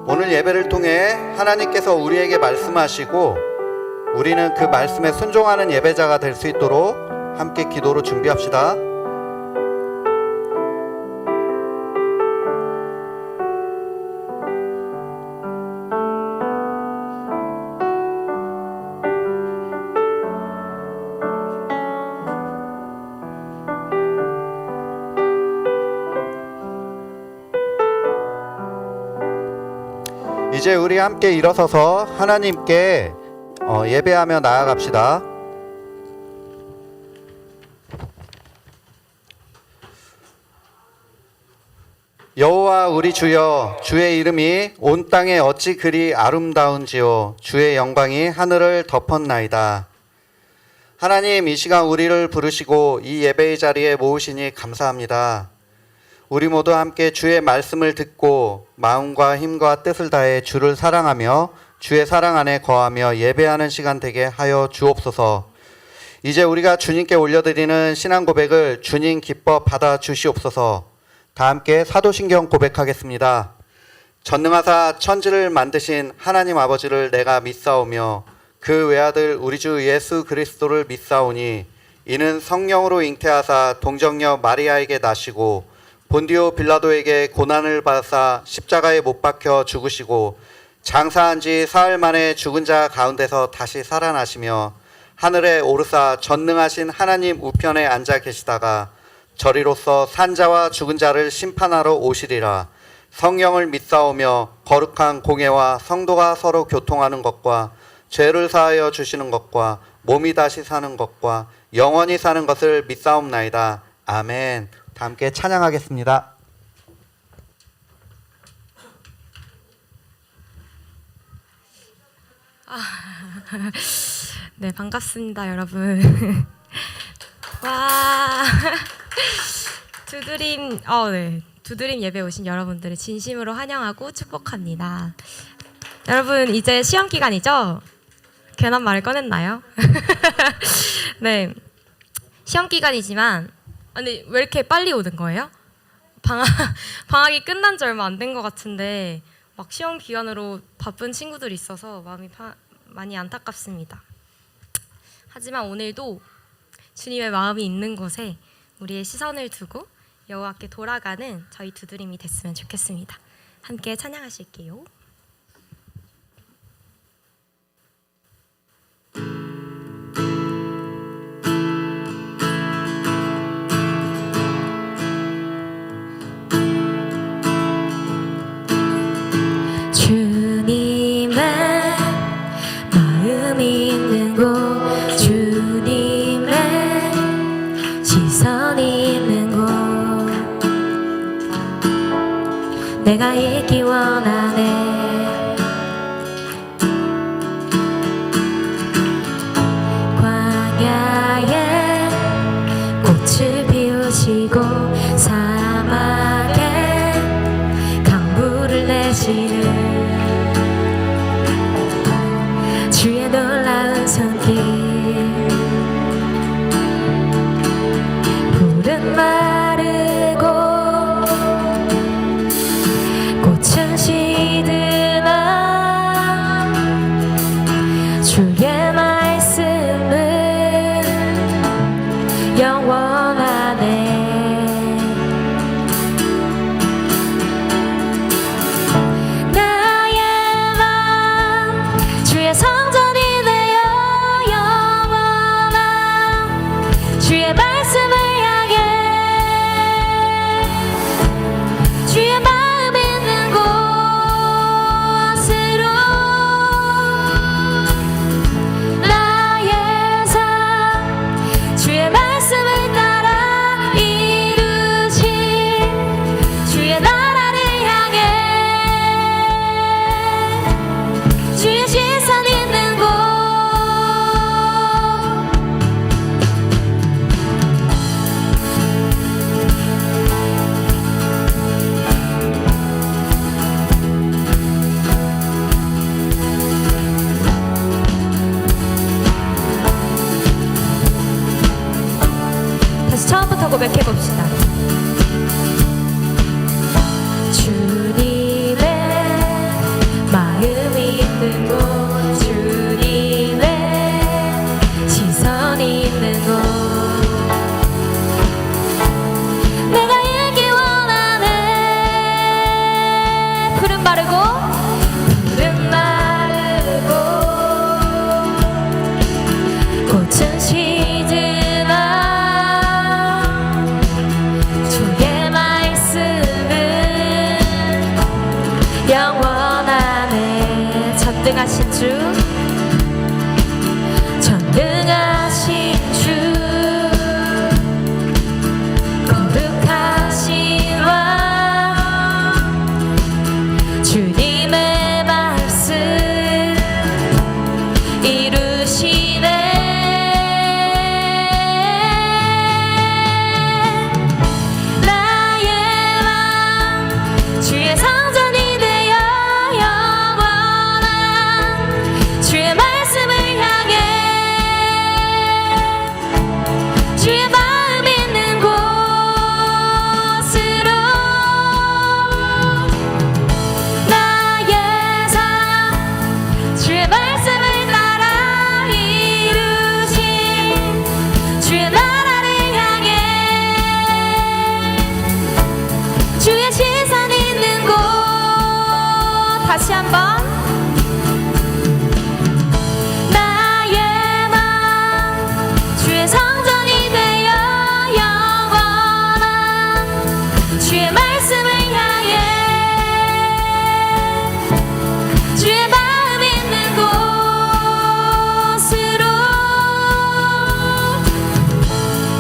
오늘 예배를 통해 하나님께서 우리에게 말씀하시고 우리는 그 말씀에 순종하는 예배자가 될 수 있도록 함께 기도로 준비합시다. 이제 우리 함께 일어서서 하나님께 예배하며 나아갑시다. 여호와 우리 주여, 주의 이름이 온 땅에 어찌 그리 아름다운지요. 주의 영광이 하늘을 덮었나이다. 하나님, 이 시간 우리를 부르시고 이 예배의 자리에 모으시니 감사합니다. 우리 모두 함께 주의 말씀을 듣고 마음과 힘과 뜻을 다해 주를 사랑하며 주의 사랑 안에 거하며 예배하는 시간 되게 하여 주옵소서. 이제 우리가 주님께 올려드리는 신앙 고백을 주님 기뻐 받아 주시옵소서. 다 함께 사도신경 고백하겠습니다. 전능하사 천지를 만드신 하나님 아버지를 내가 믿사오며 그 외아들 우리 주 예수 그리스도를 믿사오니 이는 성령으로 잉태하사 동정녀 마리아에게 나시고 본디오 빌라도에게 고난을 받으사 십자가에 못 박혀 죽으시고 장사한 지 사흘 만에 죽은 자 가운데서 다시 살아나시며 하늘에 오르사 전능하신 하나님 우편에 앉아 계시다가 저리로서 산자와 죽은 자를 심판하러 오시리라. 성령을 믿사오며 거룩한 공예와 성도가 서로 교통하는 것과 죄를 사하여 주시는 것과 몸이 다시 사는 것과 영원히 사는 것을 믿사옵나이다. 아멘. 다 함께 찬양하겠습니다. 네, 반갑습니다, 여러분. 와, 두드림 예배 오신 여러분들을 진심으로 환영하고 축복합니다. 여러분, 이제 시험 기간이죠? 괜한 말을 꺼냈나요? 네, 시험 기간이지만, 아니, 왜 이렇게 빨리 오는 거예요? 방학이 끝난 지 얼마 안 된 것 같은데 막 시험 기간으로 바쁜 친구들이 있어서 마음이 많이 안타깝습니다. 하지만 오늘도 주님의 마음이 있는 곳에 우리의 시선을 두고 여호와께 돌아가는 저희 두드림이 됐으면 좋겠습니다. 함께 찬양하실게요. 주님의 마음이 있는 곳, 주님의 시선이 있는 곳, 내가 있기 원하네. 광야에 꽃을 피우시고 사막에 강물을 내시는 주의 놀라운 손길, 푸른 마르고 꽃은 시드나 주의 말씀은 영원하네. 나의 맘 주의 성전이네. 마르고 푸른 마르고 꽃은 시드나 주의 말씀은 영원하네. 전능하신 주 전능하신 주 거룩하신 왕 주님의 말씀 이루시네. 나의 왕 주의 성전이 되어 영원한 주의 말씀을 향해 주의 마음 있는 곳으로 나의 삶 주의 말씀을 따라 이루신 주의 나라를 향해 주의 시선 있는 곳. 다시 한번 나의 맘 주의 성전이 되어 영원한 주의 말씀을 향해 주의 마음 있는 곳으로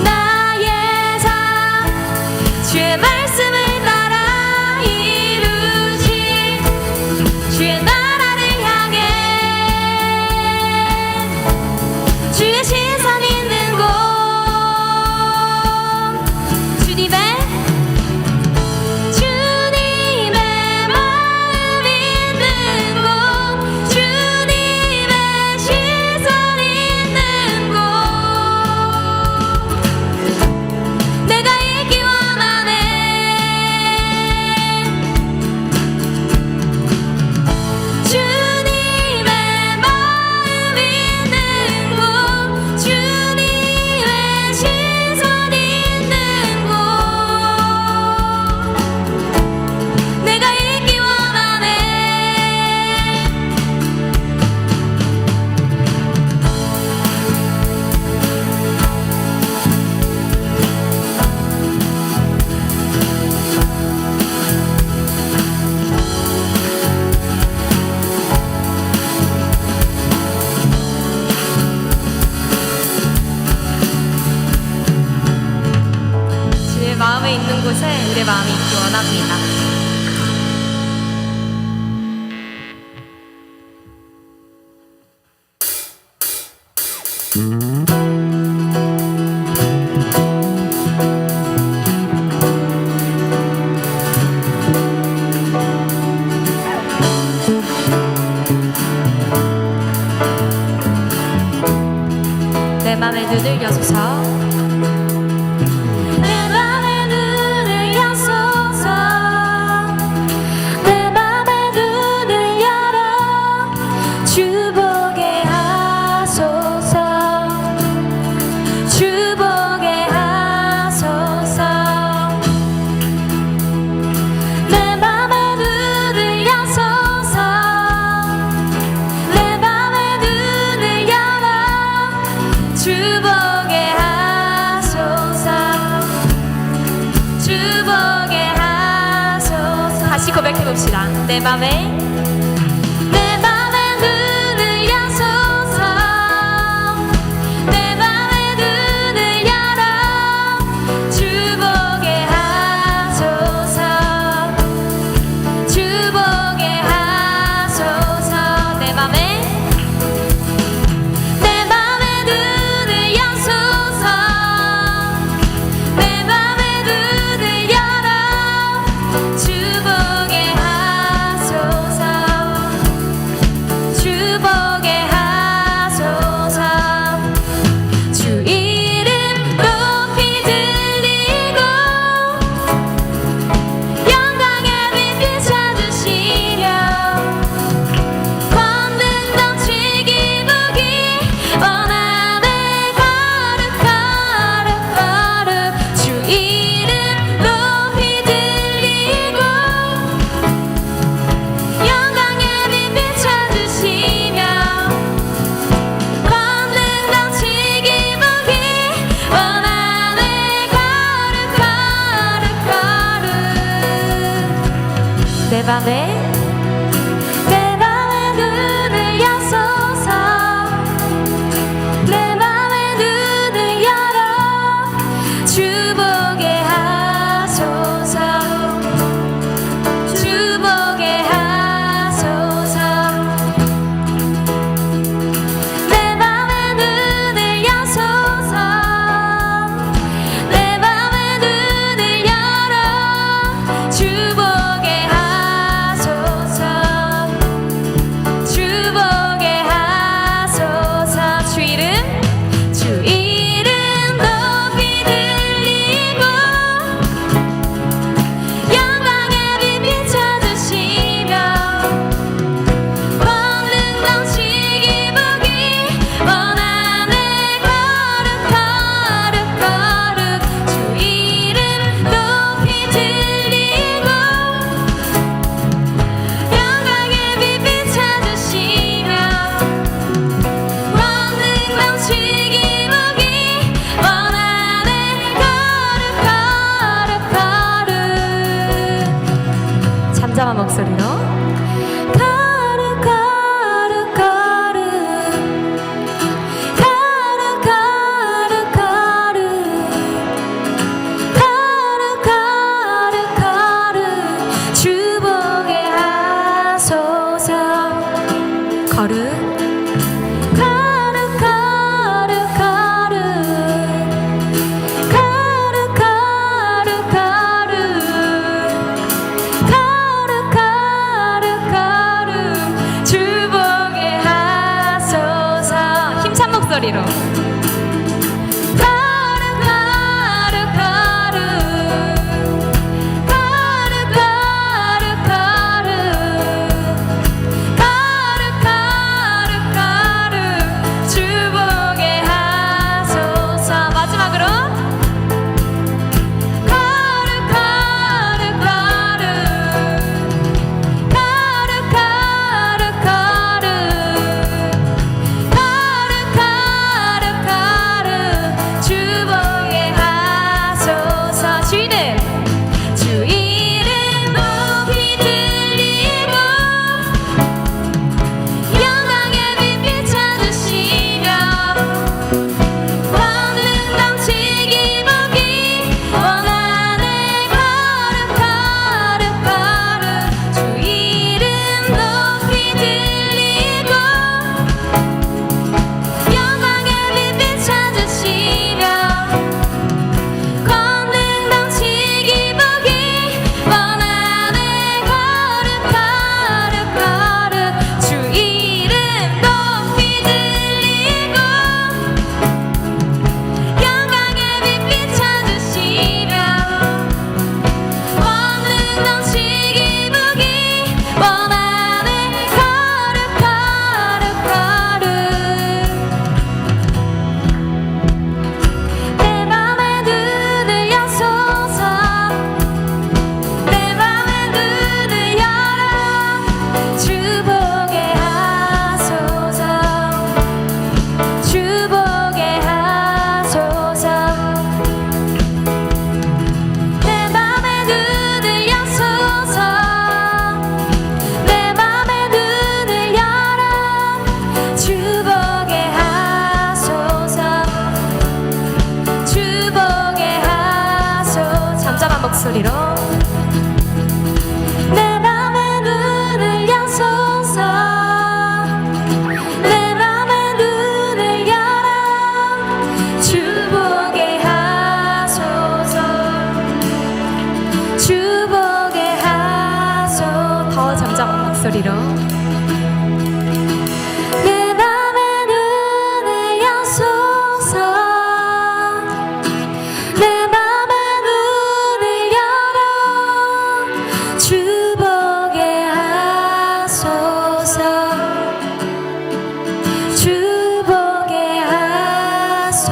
나의 삶 주의 말씀을 따라 이루신 주의 나라를 향해 주의 시선 있는 곳. 주님의 마음 있는 곳 주님의 시선 있는 곳 내가 있기 원하네. 주님의 마음 있는 곳 주님의 시선 있는 곳 내가 있기 원하네. 주의 마음에 있는 곳에 우리의 마음이 있기 원합니다. 내 맘에 눈을 여소서. 내 맘의 눈을 여소서. 내 맘의 눈을 열어 주 보게 하소서. 주 보게 하소서. 내 맘의 눈을 여소서. 내 맘의 눈을 열어 주 보게 하소서. 주 보게 하소서. 다시 고백해 봅시다. 내 맘에 내 맘의 눈을 여소서. 내 맘의 눈을 열어 주 보게 하소서. 주 보게 하소서. 내 맘에 내 맘의 눈을 여소서. 내 맘의 눈을 열어 주 보게 하소서. 소리로. 가루 가루 가루 가루 가루 가루 가루 가루 가루 주보게 하소서. 마지막으로 가루 가루 가루 가루 가루 가루 가루 가루 주보게 하소서. 주 이름 높이 들리고 영광의 빛 비춰주시며 왕능 넘치기 보기 원하네. 가루 가루 가루 주 이름 높이 들리고 영광의 빛 비춰주시며 권능 넘치기 보기 원하네. 가루 가루 가루 주 이름 높이 들리고 영광의 빛 비춰주시며 권능 넘치기 보기 원하네. 가루 가루 가루 내 맘의 눈을 여소서. 내 맘의 눈을 열어 주 보게 하소서. 주 보게 하소서. 내 맘의 눈을 여소서. 내 맘의 눈을 열어 주 보게 하소서. 주 보게 하소서. 잠잠한 목소리로. 내 맘의 눈을 여소서. 내 맘의 눈을 열어 주 보게 하소서. 주 보게 하소서. 더 잠잠한 목소리로. 내 맘의 눈을 여소서. 내 맘의 눈을 열어 주 보게 하소서. 주 보게 하소서.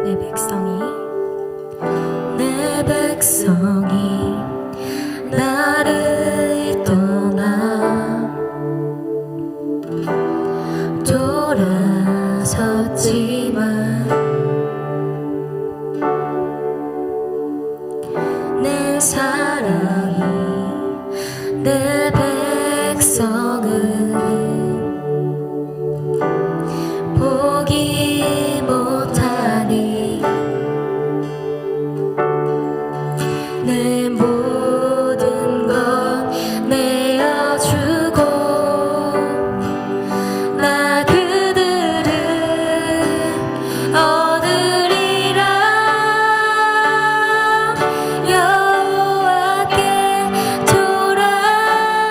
내 백성이 내 백성이 나를 떠나 돌아섰지만 내 사랑이 내 백성은 보기 못하니 내 모든 것 내어주고 나 그들을 얻으리라. 여호와께 돌아오리.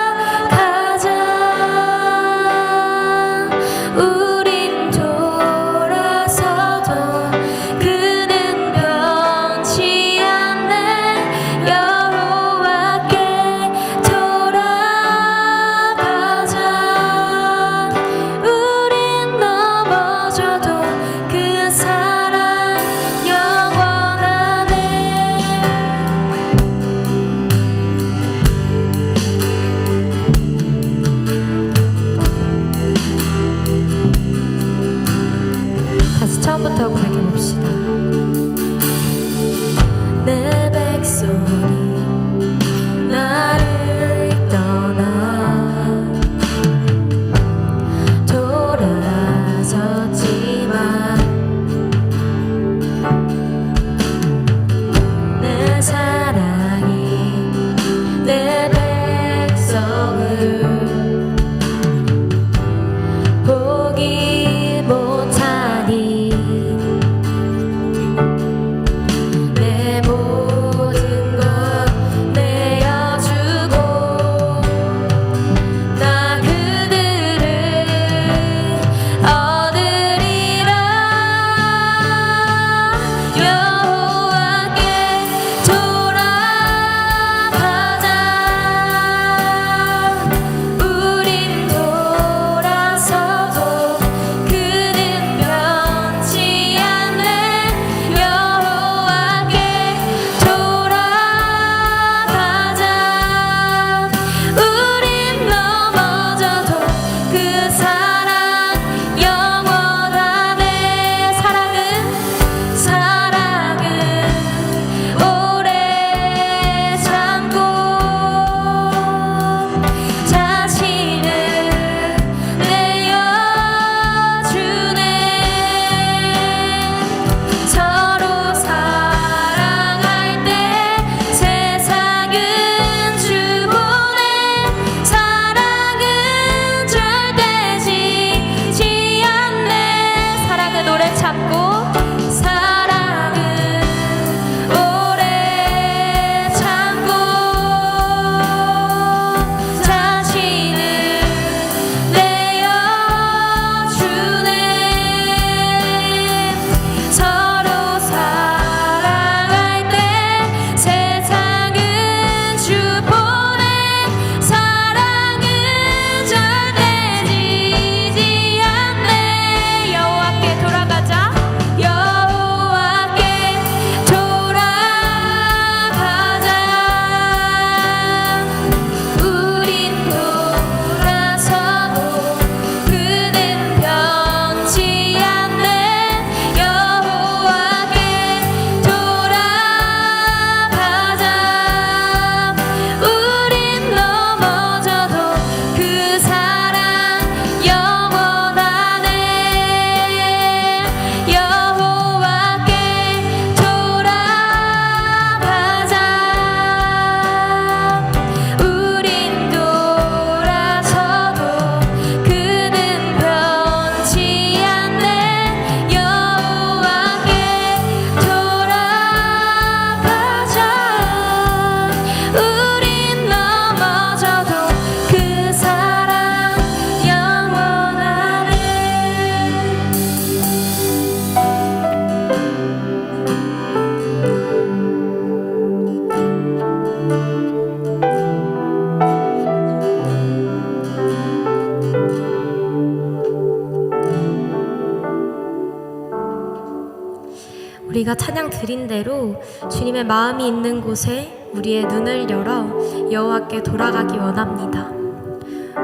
우리가 찬양 드린 대로 주님의 마음이 있는 곳에 우리의 눈을 열어 여호와께 돌아가기 원합니다.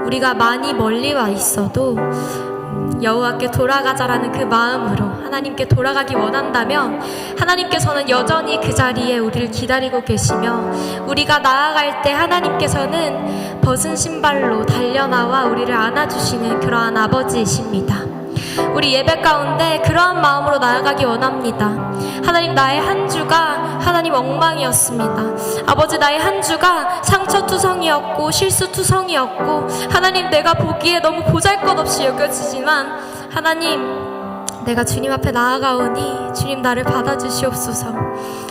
우리가 많이 멀리 와 있어도 여호와께 돌아가자라는 그 마음으로 하나님께 돌아가기 원한다면 하나님께서는 여전히 그 자리에 우리를 기다리고 계시며 우리가 나아갈 때 하나님께서는 벗은 신발로 달려나와 우리를 안아주시는 그러한 아버지이십니다. 우리 예배 가운데 그러한 마음으로 나아가기 원합니다. 하나님, 나의 한 주가 하나님 엉망이었습니다. 아버지, 나의 한 주가 상처투성이었고 실수투성이었고 하나님, 내가 보기에 너무 보잘것없이 여겨지지만 하나님, 내가 주님 앞에 나아가오니 주님 나를 받아주시옵소서.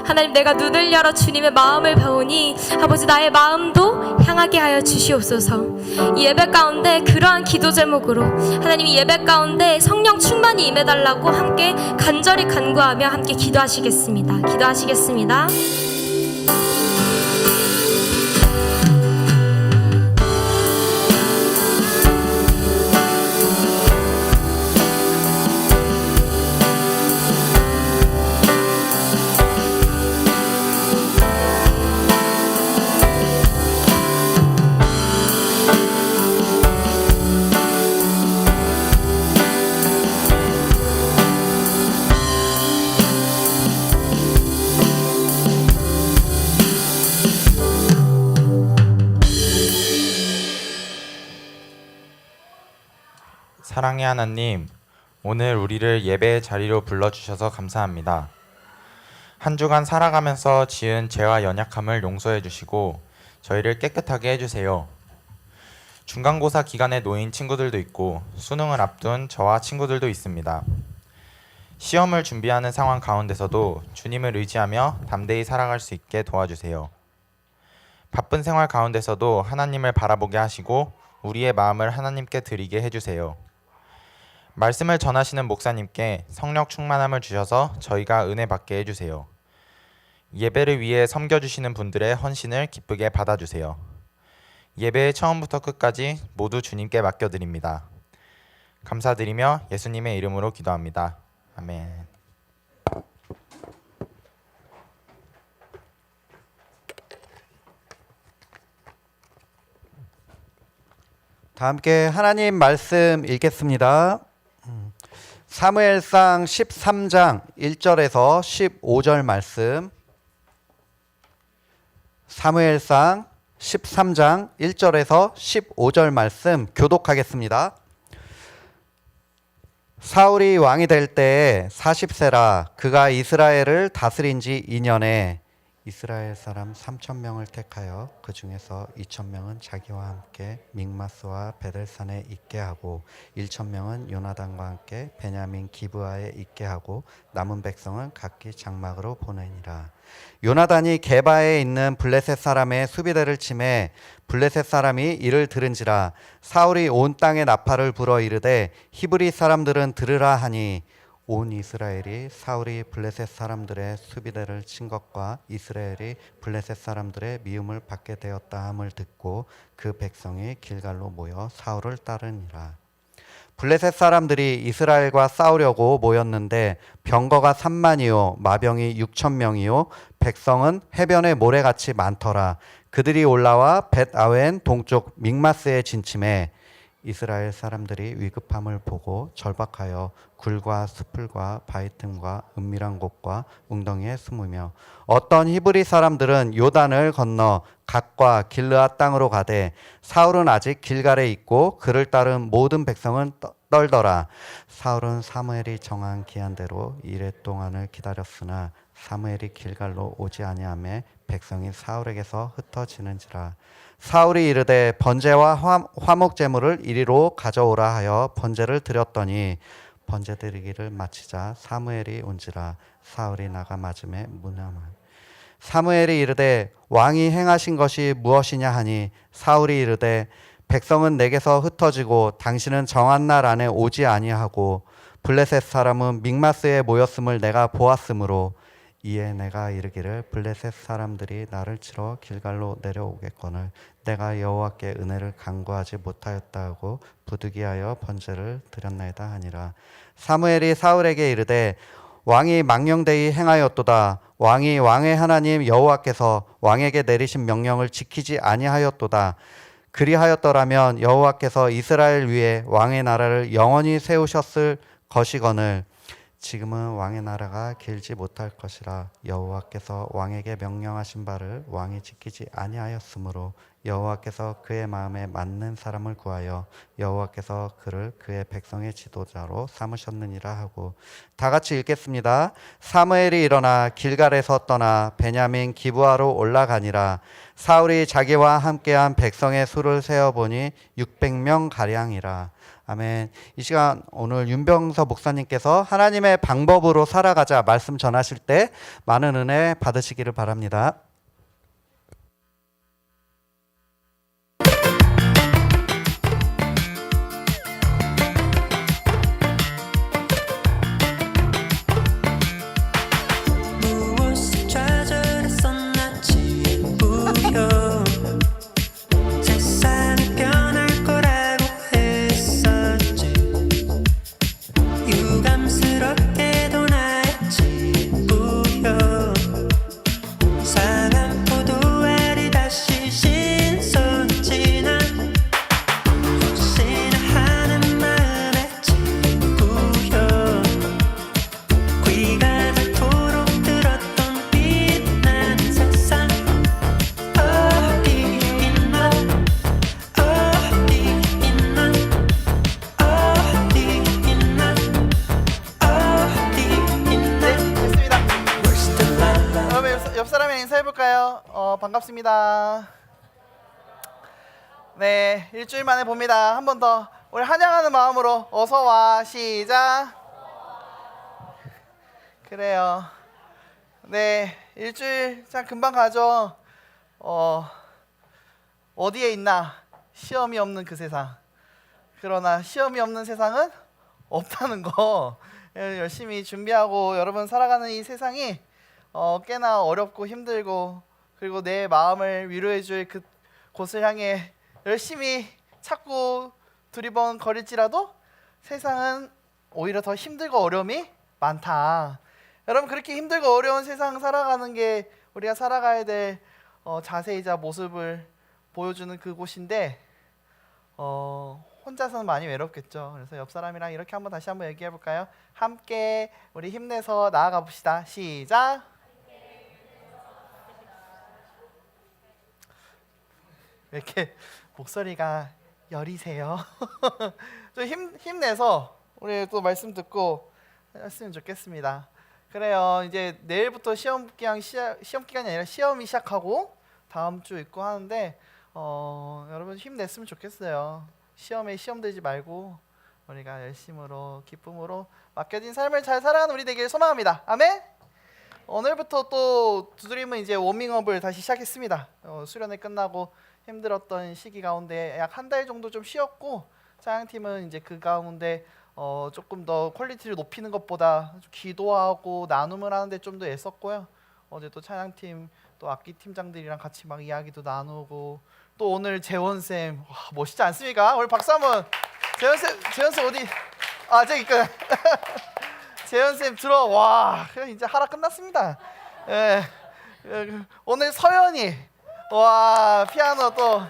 하나님, 내가 눈을 열어 주님의 마음을 보니 아버지, 나의 마음도 향하게 하여 주시옵소서. 이 예배 가운데 그러한 기도 제목으로 하나님, 이 예배 가운데 성령 충만히 임해달라고 함께 간절히 간구하며 함께 기도하시겠습니다. 기도하시겠습니다. 사랑의 하나님, 오늘 우리를 예배의 자리로 불러주셔서 감사합니다. 한 주간 살아가면서 지은 죄와 연약함을 용서해 주시고 저희를 깨끗하게 해주세요. 중간고사 기간에 놓인 친구들도 있고 수능을 앞둔 저와 친구들도 있습니다. 시험을 준비하는 상황 가운데서도 주님을 의지하며 담대히 살아갈 수 있게 도와주세요. 바쁜 생활 가운데서도 하나님을 바라보게 하시고 우리의 마음을 하나님께 드리게 해주세요. 말씀을 전하시는 목사님께 성령 충만함을 주셔서 저희가 은혜 받게 해주세요. 예배를 위해 섬겨주시는 분들의 헌신을 기쁘게 받아주세요. 예배의 처음부터 끝까지 모두 주님께 맡겨드립니다. 감사드리며 예수님의 이름으로 기도합니다. 아멘. 다 함께 하나님 말씀 읽겠습니다. 사무엘상 13장 1절에서 15절 말씀. 사무엘상 13장 1절에서 15절 말씀 교독하겠습니다. 사울이 왕이 될 때에 40세라 그가 이스라엘을 다스린 지 2년에 이스라엘 사람 3,000명을 택하여 그 중에서 2,000명은 자기와 함께 믹마스와 베델산에 있게 하고 1,000명은 요나단과 함께 베냐민 기브아에 있게 하고 남은 백성은 각기 장막으로 보내니라. 요나단이 게바에 있는 블레셋 사람의 수비대를 치매 블레셋 사람이 이를 들은지라. 사울이 온 땅에 나팔을 불어 이르되 히브리 사람들은 들으라 하니 온 이스라엘이 사울이 블레셋 사람들의 수비대를 친 것과 이스라엘이 블레셋 사람들의 미움을 받게 되었다 함을 듣고 그 백성이 길갈로 모여 사울을 따르니라. 블레셋 사람들이 이스라엘과 싸우려고 모였는데 병거가 3만이요 마병이 6,000명이요 백성은 해변의 모래같이 많더라. 그들이 올라와 벳아웬 동쪽 믹마스에 진침해 이스라엘 사람들이 위급함을 보고 절박하여 굴과 숲풀과 바위 틈과 은밀한 곳과 웅덩이에 숨으며 어떤 히브리 사람들은 요단을 건너 갓과 길르앗 땅으로 가되 사울은 아직 길갈에 있고 그를 따른 모든 백성은 떨더라. 사울은 사무엘이 정한 기한대로 이레 동안을 기다렸으나 사무엘이 길갈로 오지 아니하매 백성이 사울에게서 흩어지는지라. 사울이 이르되 번제와 화목 제물을 이리로 가져오라 하여 번제를 드렸더니 번제 드리기를 마치자 사무엘이 온지라. 사울이 나가 맞음에 문하만 사무엘이 이르되 왕이 행하신 것이 무엇이냐 하니 사울이 이르되 백성은 내게서 흩어지고 당신은 정한 날 안에 오지 아니하고 블레셋 사람은 믹마스에 모였음을 내가 보았으므로 이에 내가 이르기를 블레셋 사람들이 나를 치러 길갈로 내려오겠거늘 내가 여호와께 은혜를 간구하지 못하였다 하고 부득이하여 번제를 드렸나이다 하니라. 사무엘이 사울에게 이르되 왕이 망령되이 행하였도다. 왕이 왕의 하나님 여호와께서 왕에게 내리신 명령을 지키지 아니하였도다. 그리하였더라면 여호와께서 이스라엘 위에 왕의 나라를 영원히 세우셨을 것이거늘 지금은 왕의 나라가 길지 못할 것이라. 여호와께서 왕에게 명령하신 바를 왕이 지키지 아니하였으므로 여호와께서 그의 마음에 맞는 사람을 구하여 여호와께서 그를 그의 백성의 지도자로 삼으셨느니라 하고. 다 같이 읽겠습니다. 사무엘이 일어나 길갈에서 떠나 베냐민 기브아로 올라가니라. 사울이 자기와 함께한 백성의 수를 세어보니 600명 가량이라. 아멘. 이 시간 오늘 윤병서 목사님께서 하나님의 방법으로 살아가자 말씀 전하실 때 많은 은혜 받으시기를 바랍니다. 무엇이 좌절했었나 지부여 세상이 변할 거라고 했었지 유감스럽게도 나의 지부여 상한 포도알이 다시 신선지 난 혹시나 하는 마음에 지부여 귀가 닳도록 들었던 빛나는 세상 어디 있나 어디 있나 어디 있나 어디 있나 됐습니다. Where's the love? 여러분 옆 사람이랑 인사해볼까요? 반갑습니다. 네, 일주일 만에 봅니다. 한 번 더 우리 환영하는 마음으로 어서 와. 시작. 그래요. 네, 일주일 참 금방 가죠. 어디에 있나? 시험이 없는 그 세상. 그러나 시험이 없는 세상은 없다는 거 열심히 준비하고 여러분 살아가는 이 세상이 꽤나 어렵고 힘들고 그리고 내 마음을 위로해줄 그 곳을 향해 열심히 찾고 두리번거릴지라도 세상은 오히려 더 힘들고 어려움이 많다. 여러분 그렇게 힘들고 어려운 세상 살아가는 게 우리가 살아가야 될 자세이자 모습을 보여주는 그곳인데 혼자서는 많이 외롭겠죠. 그래서 옆 사람이랑 이렇게 다시 한번 얘기해 볼까요? 함께 우리 힘내서 나아가 봅시다. 시작. 왜 이렇게 목소리가 여리세요? 좀 힘내서 우리 또 말씀 듣고 했으면 좋겠습니다. 그래요. 이제 내일부터 시험 기간이 아니라 시험이 시작하고 다음 주 있고 하는데 여러분 힘냈으면 좋겠어요. 시험에 시험 들지 말고 우리가 열심으로 기쁨으로 맡겨진 삶을 잘 살아가는 우리 되길 소망합니다. 아멘. 오늘부터 또 두드림은 이제 워밍업을 다시 시작했습니다. 수련회 끝나고 힘들었던 시기 가운데 약 한 달 정도 좀 쉬었고 찬양팀은 이제 그 가운데 조금 더 퀄리티를 높이는 것보다 좀 기도하고 나눔을 하는데 좀 더 애썼고요. 어제 또 찬양팀 또 악기 팀장들이랑 같이 막 이야기도 나누고 또 오늘 재원쌤 멋있지 않습니까? 오늘 박수 한번. 재원쌤 어디? 아 저기 있거든. 재현쌤 들어. 와 이제 하라 끝났습니다. 예. 오늘 서연이 와 피아노 또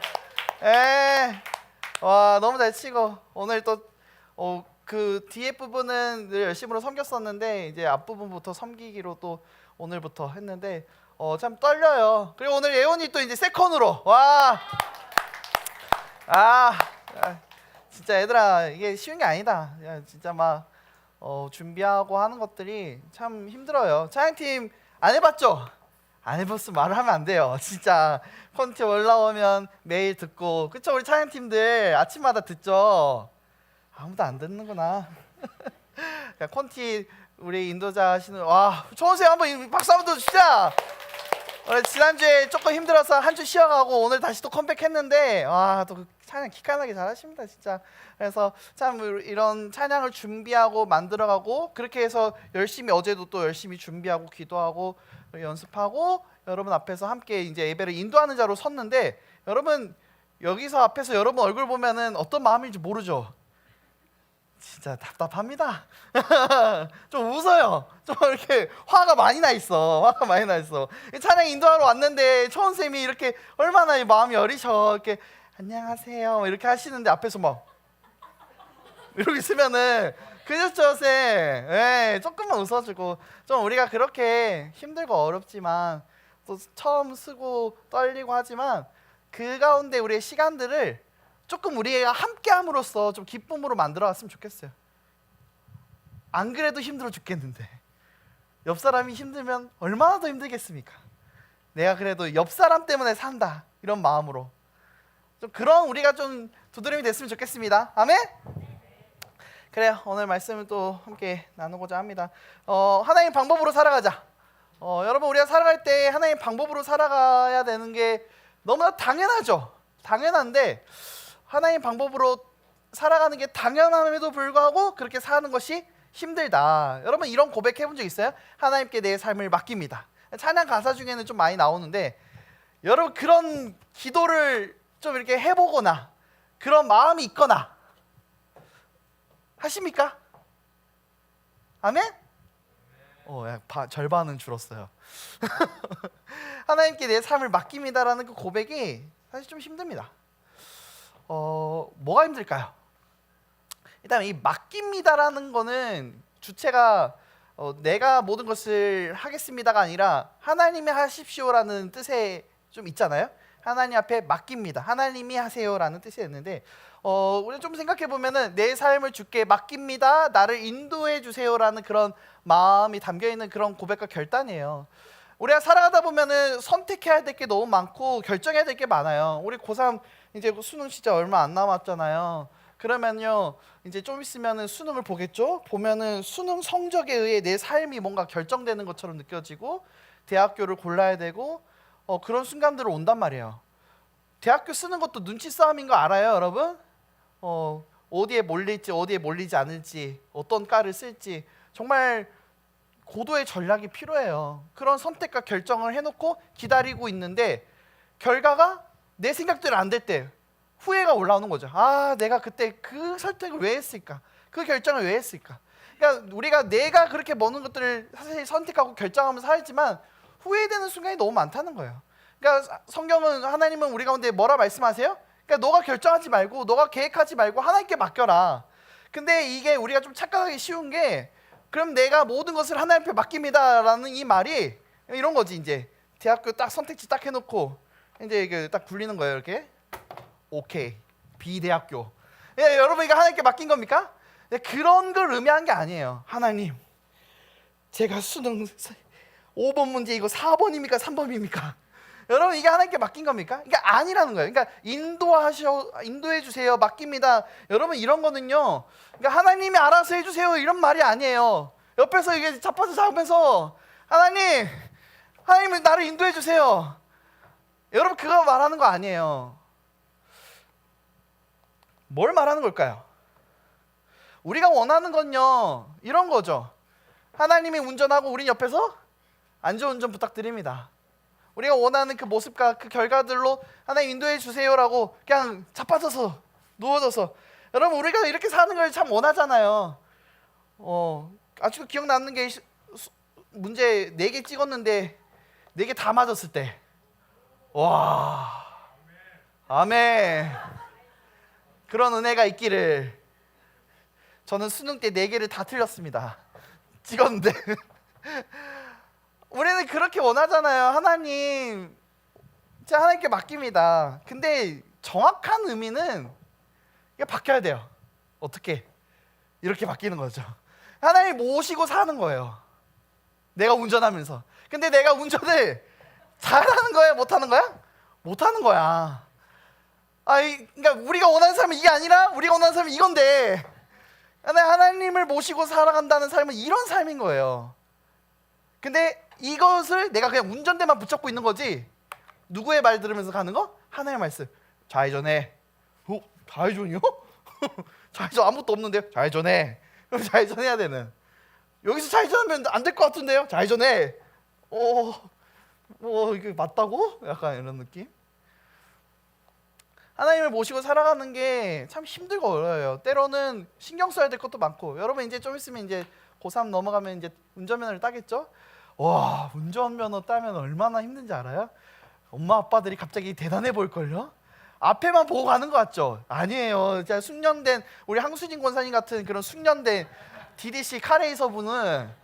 와 너무 잘 치고 오늘 또 그 뒤에 부분은 늘 열심으로 섬겼었는데 이제 앞부분부터 섬기기로 또 오늘부터 했는데 참 떨려요. 그리고 오늘 예원이 또 이제 세컨으로 와 진짜 얘들아 이게 쉬운 게 아니다. 야, 진짜 막 준비하고 하는 것들이 참 힘들어요. 찬양팀 안 해봤죠? 안 해봤으면 말을 하면 안 돼요. 진짜 콘티 올라오면 매일 듣고 그쵸? 우리 찬양팀들 아침마다 듣죠? 아무도 안 듣는구나. 콘티 우리 인도자 하시는 와 초원생 한번 박수 한번 더 주시자. 지난주에 조금 힘들어서 한 주 쉬어가고 오늘 다시 또 컴백했는데 와 또 찬양 기깔나게 잘하십니다 진짜. 그래서 참 이런 찬양을 준비하고 만들어가고 그렇게 해서 열심히 어제도 또 열심히 준비하고 기도하고 연습하고 여러분 앞에서 함께 이제 예배를 인도하는 자로 섰는데 여러분 여기서 앞에서 여러분 얼굴 보면은 어떤 마음인지 모르죠. 진짜 답답합니다. 좀 웃어요. 좀 이렇게 화가 많이 나 있어. 화가 많이 나 있어. 찬양 인도하러 왔는데 초원 쌤이 이렇게 얼마나 이 마음이 여리셔. 이렇게 안녕하세요 이렇게 하시는데 앞에서 막 이러고 있으면은 그렇죠 쌤. 예, 조금만 웃어주고 좀 우리가 그렇게 힘들고 어렵지만 또 처음 쓰고 떨리고 하지만 그 가운데 우리의 시간들을 조금 우리가 함께함으로써 좀 기쁨으로 만들어갔으면 좋겠어요. 안 그래도 힘들어 죽겠는데 옆 사람이 힘들면 얼마나 더 힘들겠습니까? 내가 그래도 옆 사람 때문에 산다 이런 마음으로 좀 그런 우리가 좀 두드림이 됐으면 좋겠습니다. 아멘. 그래요. 오늘 말씀을 또 함께 나누고자 합니다. 하나님 방법으로 살아가자. 여러분 우리가 살아갈 때 하나님 방법으로 살아가야 되는 게 너무나 당연하죠. 당연한데 하나님 방법으로 살아가는 게 당연함에도 불구하고 그렇게 사는 것이 힘들다. 여러분 이런 고백해 본 적 있어요? 하나님께 내 삶을 맡깁니다. 찬양 가사 중에는 좀 많이 나오는데 여러분 그런 기도를 좀 이렇게 해보거나 그런 마음이 있거나 하십니까? 아멘? 절반은 줄었어요. 하나님께 내 삶을 맡깁니다라는 그 고백이 사실 좀 힘듭니다. 뭐가 힘들까요? 일단 이 맡깁니다라는 거는 주체가 내가 모든 것을 하겠습니다가 아니라 하나님이 하십시오라는 뜻에 좀 있잖아요. 하나님 앞에 맡깁니다. 하나님이 하세요라는 뜻이 있는데 우리 좀 생각해 보면은 내 삶을 주께 맡깁니다. 나를 인도해 주세요라는 그런 마음이 담겨 있는 그런 고백과 결단이에요. 우리가 살아가다 보면은 선택해야 될 게 너무 많고 결정해야 될 게 많아요. 우리 고3 이제 수능 진짜 얼마 안 남았잖아요. 그러면요 이제 좀 있으면은 수능을 보겠죠. 보면은 수능 성적에 의해 내 삶이 뭔가 결정되는 것처럼 느껴지고 대학교를 골라야 되고 그런 순간들이 온단 말이에요. 대학교 쓰는 것도 눈치 싸움인 거 알아요, 여러분? 어디에 몰릴지 어디에 몰리지 않을지 어떤 과를 쓸지 정말 고도의 전략이 필요해요. 그런 선택과 결정을 해놓고 기다리고 있는데 결과가 내 생각대로 안 될 때 후회가 올라오는 거죠. 아, 내가 그때 그 선택을 왜 했을까? 그 결정을 왜 했을까? 그러니까 우리가 내가 그렇게 먹는 것들을 사실 선택하고 결정하면서 살지만 후회되는 순간이 너무 많다는 거예요. 그러니까 성경은 하나님은 우리 가운데 뭐라 말씀하세요? 그러니까 너가 결정하지 말고 너가 계획하지 말고 하나님께 맡겨라. 근데 이게 우리가 좀 착각하기 쉬운 게 그럼 내가 모든 것을 하나님 앞에 맡깁니다라는 이 말이 이런 거지. 이제 대학교 딱 선택지 딱 해놓고 이제 이게 딱 굴리는 거예요. 이렇게 오케이 B대학교. 예, 여러분 이거 하나님께 맡긴 겁니까? 네, 그런 걸 의미한 게 아니에요. 하나님 제가 수능 5번 문제 이거 4번입니까 3번입니까? 여러분 이게 하나님께 맡긴 겁니까? 이게 아니라는 거예요. 그러니까 인도해 주세요. 맡깁니다. 여러분 이런 거는요. 그러니까 하나님이 알아서 해주세요 이런 말이 아니에요. 옆에서 이게 자빠져 잡으면서 하나님 나를 인도해 주세요. 여러분 그거 말하는 거 아니에요. 뭘 말하는 걸까요? 우리가 원하는 건요 이런 거죠. 하나님이 운전하고 우린 옆에서 안전운전 부탁드립니다. 우리가 원하는 그 모습과 그 결과들로 하나님 인도해 주세요라고 그냥 자빠져서 누워져서 여러분 우리가 이렇게 사는 걸 참 원하잖아요. 아직도 기억나는 게 문제 4개 찍었는데 4개 다 맞았을 때 와 아멘. 그런 은혜가 있기를. 저는 수능 때 4개를 다 틀렸습니다. 찍었는데 우리는 그렇게 원하잖아요. 하나님 제가 하나님께 맡깁니다. 근데 정확한 의미는 이게 바뀌어야 돼요. 어떻게? 이렇게 바뀌는 거죠. 하나님 모시고 사는 거예요. 내가 운전하면서. 근데 내가 운전을 잘하는 거야? 못하는 거야? 못하는 거야. 그러니까 우리가 원하는 삶은 이게 아니라 우리가 원하는 삶은 이건데 하나님을 모시고 살아간다는 삶은 이런 삶인 거예요. 근데 이것을 내가 그냥 운전대만 붙잡고 있는 거지. 누구의 말 들으면서 가는 거? 하나님의 말씀. 좌회전해. 좌회전이요? 좌회전 아무것도 없는데요? 좌회전해. 좌회전해야 되는. 여기서 좌회전하면 안 될 것 같은데요? 좌회전해. 이게 맞다고? 약간 이런 느낌. 하나님을 모시고 살아가는 게 참 힘들고 어려워요. 때로는 신경 써야 될 것도 많고. 여러분 이제 좀 있으면 이제 고3 넘어가면 이제 운전면허를 따겠죠? 와, 운전면허 따면 얼마나 힘든지 알아요? 엄마 아빠들이 갑자기 대단해 보일걸요? 앞에만 보고 가는 것 같죠? 아니에요. 진짜 숙련된 우리 항수진 권사님 같은 그런 숙련된 DDC 카레이서 분은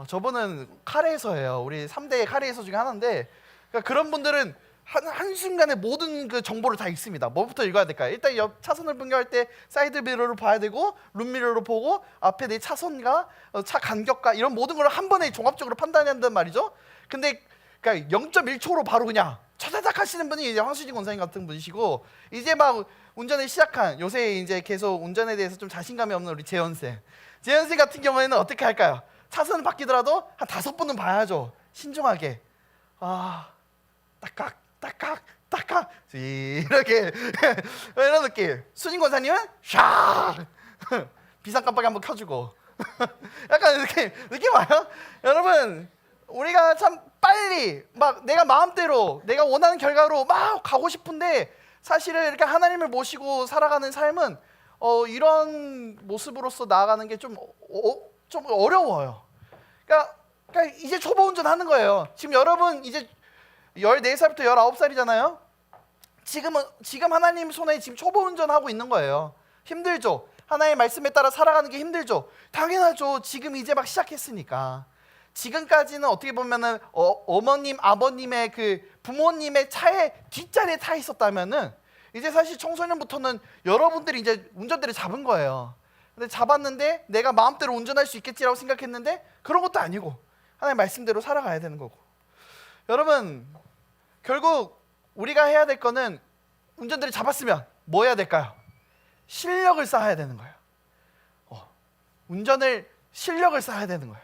저분은 카레이서예요. 우리 3대 카레이서 중에 하나인데, 그러니까 그런 분들은 한순간에 모든 그 정보를 다 읽습니다. 뭐부터 읽어야 될까요? 일단 옆 차선을 분교할 때 사이드 미러를 봐야 되고, 룸미러를 보고, 앞에 내 차선과 차 간격과 이런 모든 걸 한 번에 종합적으로 판단해야 한단 말이죠. 근데 그러니까 0.1초로 바로 그냥 차다닥 하시는 분이 이제 황수진 권사님 같은 분이시고, 이제 막 운전을 시작한, 요새 이제 계속 운전에 대해서 좀 자신감이 없는 우리 재현쌤 같은 경우에는 어떻게 할까요? 차선을 바뀌더라도 한 5번은 봐야죠. 신중하게. 딱딱 이렇게 이런 느낌. 수진 권사님은 샥 비상 깜빡이 한번 켜주고 약간 이렇게 느낌 와요? 여러분, 우리가 참 빨리 막 내가 마음대로 내가 원하는 결과로 막 가고 싶은데, 사실은 이렇게 하나님을 모시고 살아가는 삶은 이런 모습으로서 나아가는 게 좀 어려워요. 그러니까 이제 초보 운전하는 거예요. 지금 여러분 이제 14살부터 19살이잖아요. 지금 하나님 손에 지금 초보 운전하고 있는 거예요. 힘들죠? 하나님의 말씀에 따라 살아가는 게 힘들죠? 당연하죠. 지금 이제 막 시작했으니까. 지금까지는 어떻게 보면은 어머님, 아버님의 그 부모님의 차에 뒷자리에 타 있었다면은, 이제 사실 청소년부터는 여러분들이 이제 운전대를 잡은 거예요. 근데 잡았는데 내가 마음대로 운전할 수 있겠지라고 생각했는데 그런 것도 아니고 하나님 말씀대로 살아가야 되는 거고. 여러분, 결국 우리가 해야 될 거는, 운전대를 잡았으면 뭐 해야 될까요? 실력을 쌓아야 되는 거예요. 실력을 쌓아야 되는 거예요.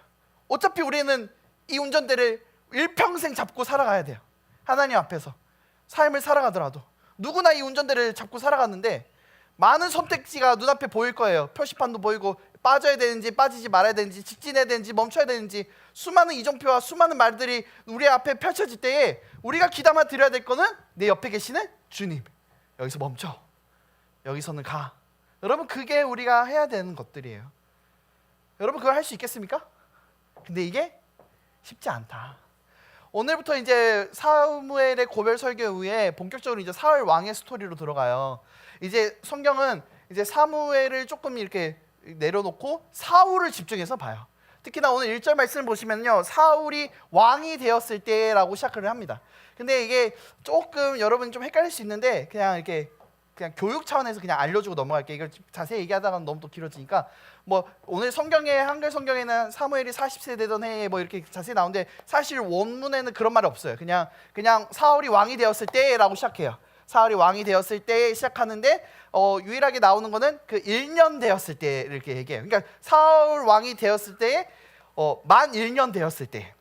어차피 우리는 이 운전대를 일평생 잡고 살아가야 돼요. 하나님 앞에서 삶을 살아가더라도 누구나 이 운전대를 잡고 살아갔는데, 많은 선택지가 눈앞에 보일 거예요. 표시판도 보이고, 빠져야 되는지 빠지지 말아야 되는지, 직진해야 되는지 멈춰야 되는지, 수많은 이정표와 수많은 말들이 우리 앞에 펼쳐질 때에 우리가 귀담아 드려야 될 거는 내 옆에 계시는 주님, 여기서 멈춰, 여기서는 가. 여러분, 그게 우리가 해야 되는 것들이에요. 여러분, 그걸 할 수 있겠습니까? 근데 이게 쉽지 않다. 오늘부터 이제 사무엘의 고별 설교 후에 본격적으로 이제 사울 왕의 스토리로 들어가요. 이제 성경은 이제 사무엘을 조금 이렇게 내려놓고 사울을 집중해서 봐요. 특히나 오늘 1절 말씀을 보시면요, 사울이 왕이 되었을 때라고 시작을 합니다. 근데 이게 조금 여러분 좀 헷갈릴 수 있는데, 그냥 교육 차원에서 그냥 알려주고 넘어갈게요. 이걸 자세히 얘기하다가 너무 또 길어지니까, 뭐 오늘 성경에, 한글 성경에는 사무엘이 40세 되던 해에 뭐 이렇게 자세히 나오는데, 사실 원문에는 그런 말이 없어요. 그냥 사울이 왕이 되었을 때라고 시작해요. 사울이 왕이 되었을 때 시작하는데, 유일하게 나오는 거는 그 1년 되었을 때 이렇게 얘기해요. 그러니까 사울 왕이 되었을 때 만 1년 되었을 때.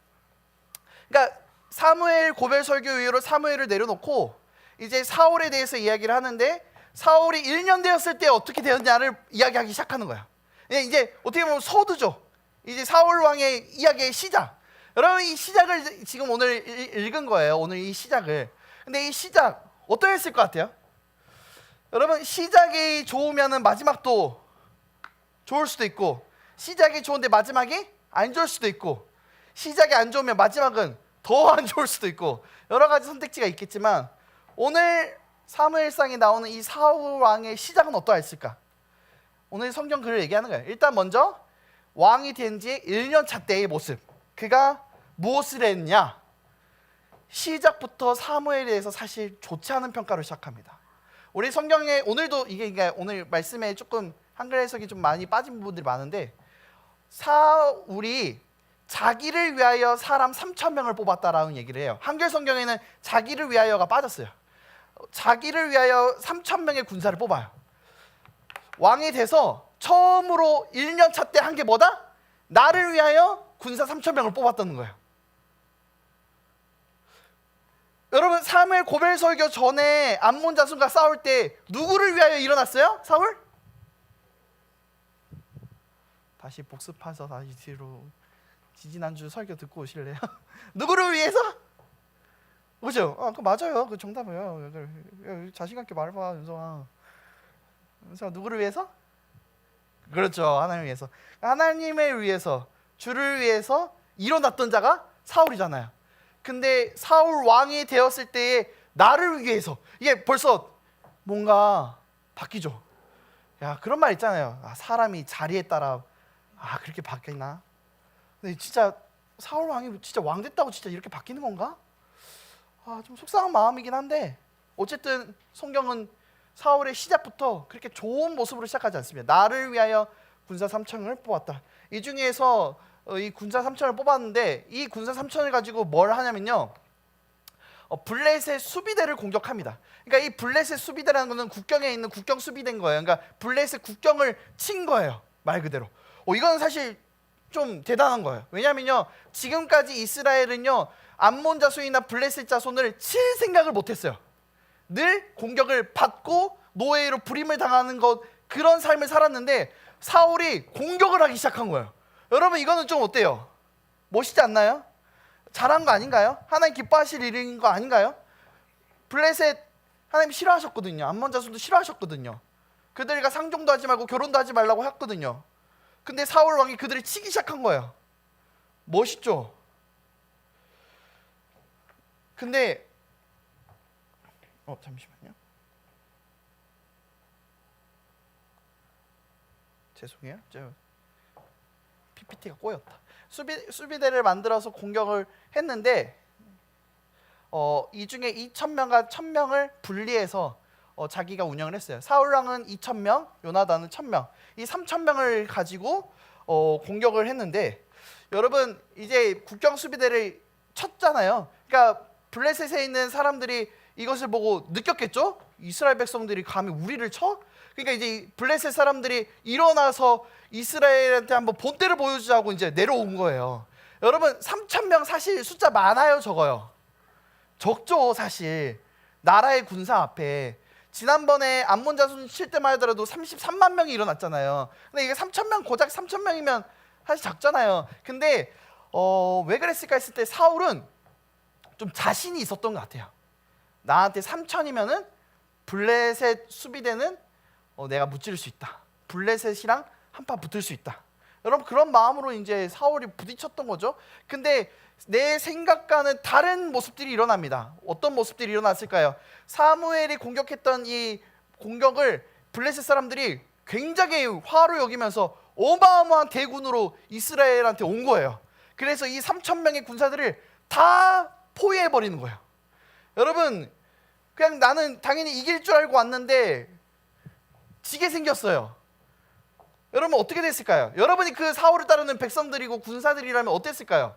그러니까 사무엘 고별 설교 이후로 사무엘을 내려놓고 이제 사울에 대해서 이야기를 하는데, 사울이 1년 되었을 때 어떻게 되었냐를 이야기하기 시작하는 거야. 이제 어떻게 보면 서두죠. 이제 사울 왕의 이야기의 시작. 여러분, 이 시작을 지금 오늘 읽은 거예요. 오늘 이 시작을. 근데 이 시작 어떠했을 것 같아요? 여러분, 시작이 좋으면 마지막도 좋을 수도 있고, 시작이 좋은데 마지막이 안 좋을 수도 있고, 시작이 안 좋으면 마지막은 더 안 좋을 수도 있고, 여러 가지 선택지가 있겠지만, 오늘 사무엘상에 나오는 이 사울 왕의 시작은 어떠했을까? 오늘 성경 글을 얘기하는 거예요. 일단 먼저 왕이 된 지 1년 차 때의 모습, 그가 무엇을 했냐? 시작부터 사무엘에 대해서 사실 좋지 않은 평가를 시작합니다. 우리 성경에 오늘도 이게 그러니까 오늘 말씀에 조금 한글 해석이 좀 많이 빠진 부분들이 많은데, 사울이 자기를 위하여 사람 3,000명을 뽑았다라는 얘기를 해요. 한글 성경에는 자기를 위하여가 빠졌어요. 자기를 위하여 3,000명의 군사를 뽑아요. 왕이 돼서 처음으로 1년 차 때 한 게 뭐다? 나를 위하여 군사 3,000명을 뽑았다는 거예요. 여러분, 사무엘 고별 설교 전에 암몬 자손과 싸울 때 누구를 위하여 일어났어요? 사울? 다시 복습해서 다시 뒤로 지지난주 설교 듣고 오실래요? 누구를 위해서? 그죠? 그 맞아요. 그 정답이에요. 자신감 있게 말해봐, 윤성아. 윤성아, 누구를 위해서? 그렇죠. 하나님을 위해서. 하나님을 위해서, 주를 위해서 일어났던 자가 사울이잖아요. 근데 사울 왕이 되었을 때에 나를 위해서, 이게 벌써 뭔가 바뀌죠. 야, 그런 말 있잖아요. 사람이 자리에 따라 그렇게 바뀌나? 근데 진짜 사울 왕이 진짜 왕 됐다고 진짜 이렇게 바뀌는 건가? 좀 속상한 마음이긴 한데, 어쨌든 성경은 사울의 시작부터 그렇게 좋은 모습으로 시작하지 않습니다. 나를 위하여 군사 3천을 뽑았다. 이 중에서 이 군사 3천을 뽑았는데, 이 군사 3천을 가지고 뭘 하냐면요, 블레셋 수비대를 공격합니다. 그러니까 이 블레셋 수비대라는 것은 국경에 있는 국경 수비대인 거예요. 그러니까 블레셋 국경을 친 거예요, 말 그대로. 이건 사실 좀 대단한 거예요. 왜냐면요, 지금까지 이스라엘은요, 암몬 자손이나 블레셋 자손을 칠 생각을 못했어요. 늘 공격을 받고 노예로 부림을 당하는 것, 그런 삶을 살았는데 사울이 공격을 하기 시작한 거예요. 여러분, 이거는 좀 어때요? 멋있지 않나요? 잘한 거 아닌가요? 하나님 기뻐하실 일인 거 아닌가요? 블레셋 하나님 싫어하셨거든요. 암몬 자손도 싫어하셨거든요. 그들과 상종도 하지 말고 결혼도 하지 말라고 했거든요. 근데 사울 왕이 그들을 치기 시작한 거예요. 멋있죠? 근데 잠시만요. 죄송해요. PPT가 꼬였다. 수비대를 만들어서 공격을 했는데 이 중에 2,000명과 1,000명을 분리해서 자기가 운영을 했어요. 사울 왕은 2,000명, 요나단은 1,000명. 이 3,000명을 가지고 공격을 했는데, 여러분, 이제 국경 수비대를 쳤잖아요. 그러니까 블레셋에 있는 사람들이 이것을 보고 느꼈겠죠? 이스라엘 백성들이 감히 우리를 쳐? 그러니까 이제 블레셋 사람들이 일어나서 이스라엘한테 한번 본때를 보여주자고 이제 내려온 거예요. 여러분, 3,000명 사실 숫자 많아요, 적어요? 적죠, 사실. 나라의 군사 앞에. 지난번에 암몬 자손 칠 때만 하더라도 33만 명이 일어났잖아요. 근데 이게 3,000명, 고작 3,000명이면 사실 작잖아요. 근데 왜 그랬을까 했을 때 사울은 좀 자신이 있었던 것 같아요. 나한테 3,000이면은 블레셋 수비대는 내가 무찌를 수 있다. 블레셋이랑 한판 붙을 수 있다. 여러분, 그런 마음으로 이제 사울이 부딪혔던 거죠. 근데 내 생각과는 다른 모습들이 일어납니다. 어떤 모습들이 일어났을까요? 사무엘이 공격했던 이 공격을 블레셋 사람들이 굉장히 화로 여기면서 어마어마한 대군으로 이스라엘한테 온 거예요. 그래서 이 3,000명의 군사들을 다 포위해버리는 거예요. 여러분, 그냥 나는 당연히 이길 줄 알고 왔는데 지게 생겼어요. 여러분, 어떻게 됐을까요? 여러분이 그 사울을 따르는 백성들이고 군사들이라면 어땠을까요?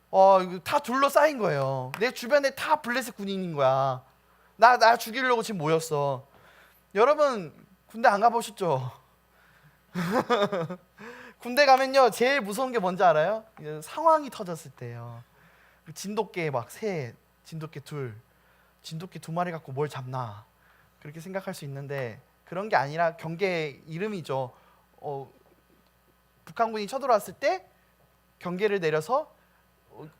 이거 다 둘러싸인 거예요. 내 주변에 다 블레셋 군인인 거야. 나 죽이려고 지금 모였어. 여러분, 군대 안 가보셨죠? 군대 가면요, 제일 무서운 게 뭔지 알아요? 상황이 터졌을 때요. 진돗개 막 셋, 진돗개 둘, 진돗개 2마리 갖고 뭘 잡나, 그렇게 생각할 수 있는데 그런 게 아니라 경계 이름이죠. 북한군이 쳐들어왔을 때 경계를 내려서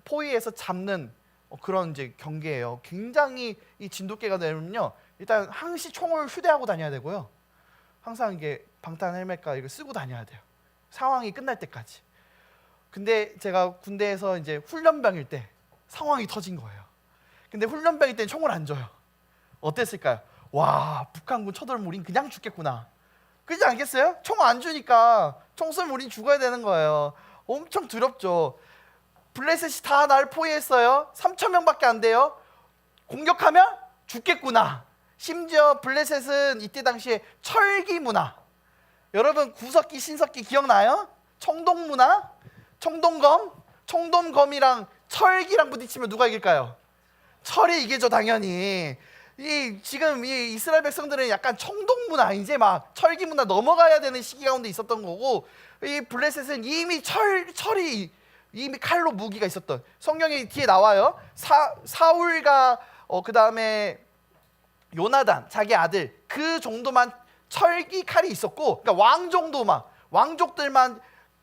포위해서 잡는 그런 이제 경계예요. 굉장히 이 진돗개가 되면요, 일단 항시 총을 휴대하고 다녀야 되고요. 항상 이게 방탄 헬멧과 이거 쓰고 다녀야 돼요. 상황이 끝날 때까지. 근데 제가 군대에서 이제 훈련병일 때 상황이 터진 거예요. 근데 훈련병일 때는 총을 안 줘요. 어땠을까요? 와, 북한군 쳐들면 우린 그냥 죽겠구나. 그러지 않겠어요? 총 안 주니까 총 쏘면 우린 죽어야 되는 거예요. 엄청 두렵죠. 블레셋이 다 날 포위했어요. 3,000명밖에 안 돼요. 공격하면 죽겠구나. 심지어 블레셋은 이때 당시에 철기 문화. 여러분, 구석기, 신석기 기억나요? 청동 문화, 청동검, 청동검이랑 철기랑 부딪히면 누가 이길까요? 철이 이기죠, 당연히. 지금 이 이스라엘 백성들은 약간 청동 문화, 이제 막 철기 문화 넘어가야 되는 시기 가운데 있었던 거고, 이 블레셋은 이미 철이 이미 칼로 무기가 있었던, 성경에 뒤에 나와요. 사울과 그 다음에 요나단, 자기 아들, 그 정도만 철기 칼이 있었고, 그러니까 왕 정도만, 왕족들만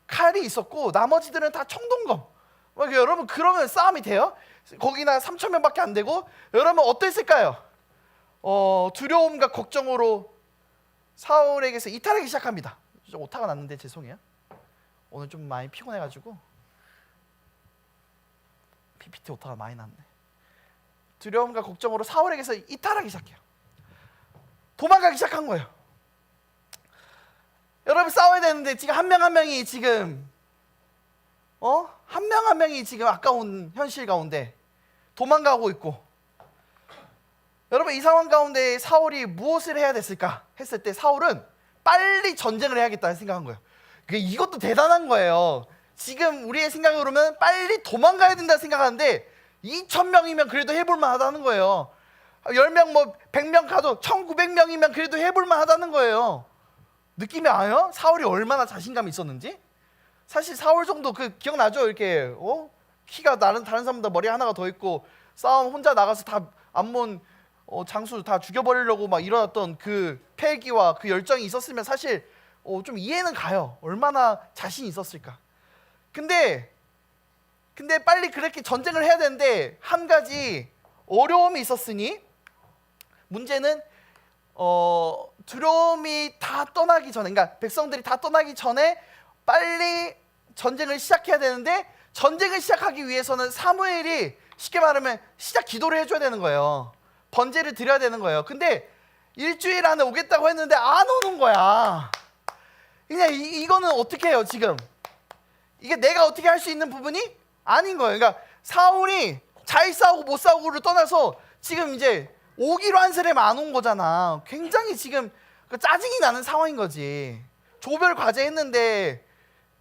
칼이 있었고 나머지들은 다 청동검. 여러분, 그러면 싸움이 돼요? 거기나 3천 명밖에 안 되고 여러분 어땠을까요? 두려움과 걱정으로 사울에게서 이탈하기 시작합니다. 좀 오타가 났는데 죄송해요. 오늘 좀 많이 피곤해가지고 PPT 오타가 많이 났네. 두려움과 걱정으로 사울에게서 이탈하기 시작해요. 도망가기 시작한 거예요. 여러분 싸워야 되는데 지금 한 명 한 명이 지금 한 명 한 명이 지금 아까운 현실 가운데 도망가고 있고, 여러분 이 상황 가운데 사울이 무엇을 해야 됐을까 했을 때 사울은 빨리 전쟁을 해야겠다는 생각한 거예요. 이것도 대단한 거예요. 지금 우리의 생각으로는 빨리 도망가야 된다 생각하는데 2,000명이면 그래도 해볼만 하다는 거예요. 10명 뭐 100명 가도 1,900명이면 그래도 해볼만 하다는 거예요. 느낌이 와요? 사울이 얼마나 자신감이 있었는지? 사실 사울 정도 그 기억나죠? 이렇게 키가 다른 사람보다 머리 하나가 더 있고 싸움 혼자 나가서 다 암몬 장수 다 죽여버리려고 막 일어났던 그 패기와 그 열정이 있었으면 사실 좀 이해는 가요. 얼마나 자신이 있었을까. 근데 빨리 그렇게 전쟁을 해야 되는데 한 가지 어려움이 있었으니, 문제는 두려움이 다 떠나기 전에, 그러니까 백성들이 다 떠나기 전에 빨리 전쟁을 시작해야 되는데, 전쟁을 시작하기 위해서는 사무엘이 쉽게 말하면 시작 기도를 해줘야 되는 거예요. 번제를 드려야 되는 거예요. 근데 일주일 안에 오겠다고 했는데 안 오는 거야. 그냥 이거는 어떻게 해요 지금? 이게 내가 어떻게 할 수 있는 부분이 아닌 거예요. 그러니까 사울이 잘 싸우고 못 싸우고를 떠나서 지금 이제 오기로 한 사람이 안 온 거잖아. 굉장히 지금 짜증이 나는 상황인 거지. 조별 과제 했는데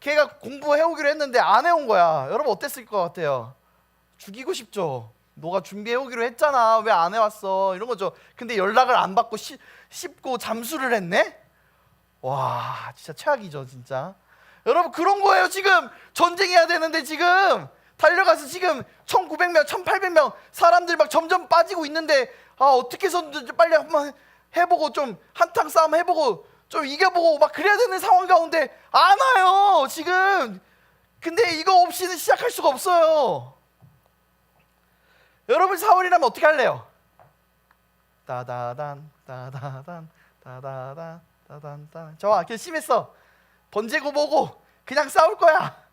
걔가 공부해오기로 했는데 안 해온 거야. 여러분 어땠을 것 같아요? 죽이고 싶죠. 너가 준비해오기로 했잖아. 왜 안 해왔어? 이런 거죠. 근데 연락을 안 받고 씹고 잠수를 했네? 와 진짜 최악이죠 진짜. 여러분 그런 거예요. 지금 전쟁해야 되는데 지금 달려가서 지금 1,900명 1,800명 사람들 막 점점 빠지고 있는데 어떻게 해서든 빨리 한번 해보고 좀 한탕 싸움 해보고 좀 이겨보고 막 그래야 되는 상황 가운데 안 와요 지금. 근데 이거 없이는 시작할 수가 없어요. 여러분 사울이라면 어떻게 할래요? 따다단 따다단 따다단 따단단. 좋아 결심했어. 번제고 뭐고 그냥 싸울 거야.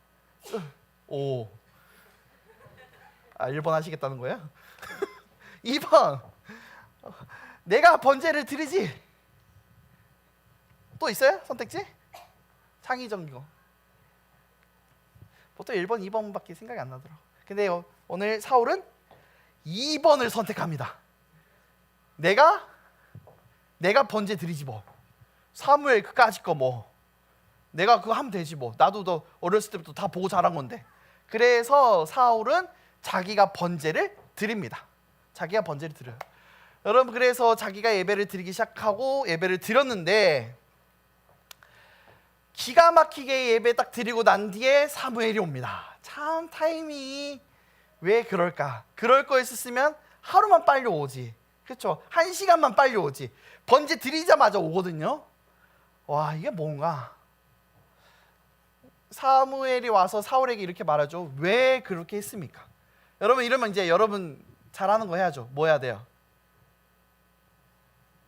1번 하시겠다는 거예요? 2번 내가 번제를 드리지. 또 있어요? 선택지? 창의적인 거. 보통 1번, 2번밖에 생각이 안 나더라고. 근데 오늘 사울은 2번을 선택합니다. 내가 번제 드리지 뭐. 사무엘 그까짓 거 뭐. 내가 그거 하면 되지 뭐. 나도 너 어렸을 때부터 다 보고 자란 건데. 그래서 사울은 자기가 번제를 드립니다. 자기가 번제를 드려요. 여러분 그래서 자기가 예배를 드리기 시작하고 예배를 드렸는데 기가 막히게 예배 딱 드리고 난 뒤에 사무엘이 옵니다. 참 타이밍이 왜 그럴까? 그럴 거였으면 하루만 빨리 오지. 그렇죠? 1시간만 빨리 오지. 번제 드리자마자 오거든요. 와 이게 뭔가. 사무엘이 와서 사울에게 이렇게 말하죠. 왜 그렇게 했습니까? 여러분 이러면 이제 여러분 잘하는 거 해야죠. 뭐 해야 돼요?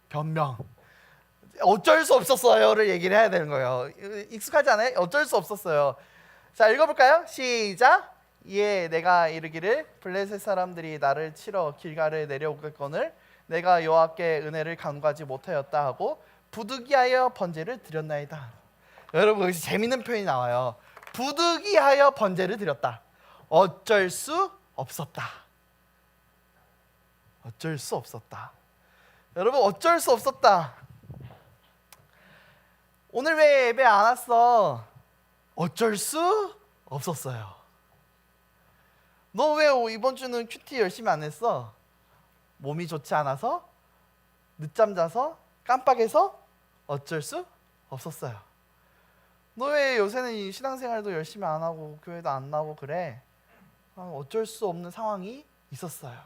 변명. 어쩔 수 없었어요를 얘기를 해야 되는 거예요. 익숙하지 않아요? 어쩔 수 없었어요. 자 읽어볼까요? 시작. 이에 내가 이르기를 블레셋 사람들이 나를 치러 길갈에 내려오겠거늘 내가 여호와께 은혜를 간구하지 못하였다 하고 부득이하여 번제를 드렸나이다. 여러분 여기서 재밌는 표현이 나와요. 부득이하여 번제를 드렸다. 어쩔 수 없었다. 어쩔 수 없었다. 여러분 어쩔 수 없었다. 오늘 왜 예배 안 왔어? 어쩔 수 없었어요. 너 왜 이번 주는 큐티 열심히 안 했어? 몸이 좋지 않아서? 늦잠 자서? 깜빡해서? 어쩔 수 없었어요. 너 왜 요새는 신앙생활도 열심히 안 하고 교회도 안 나오고 그래? 어쩔 수 없는 상황이 있었어요.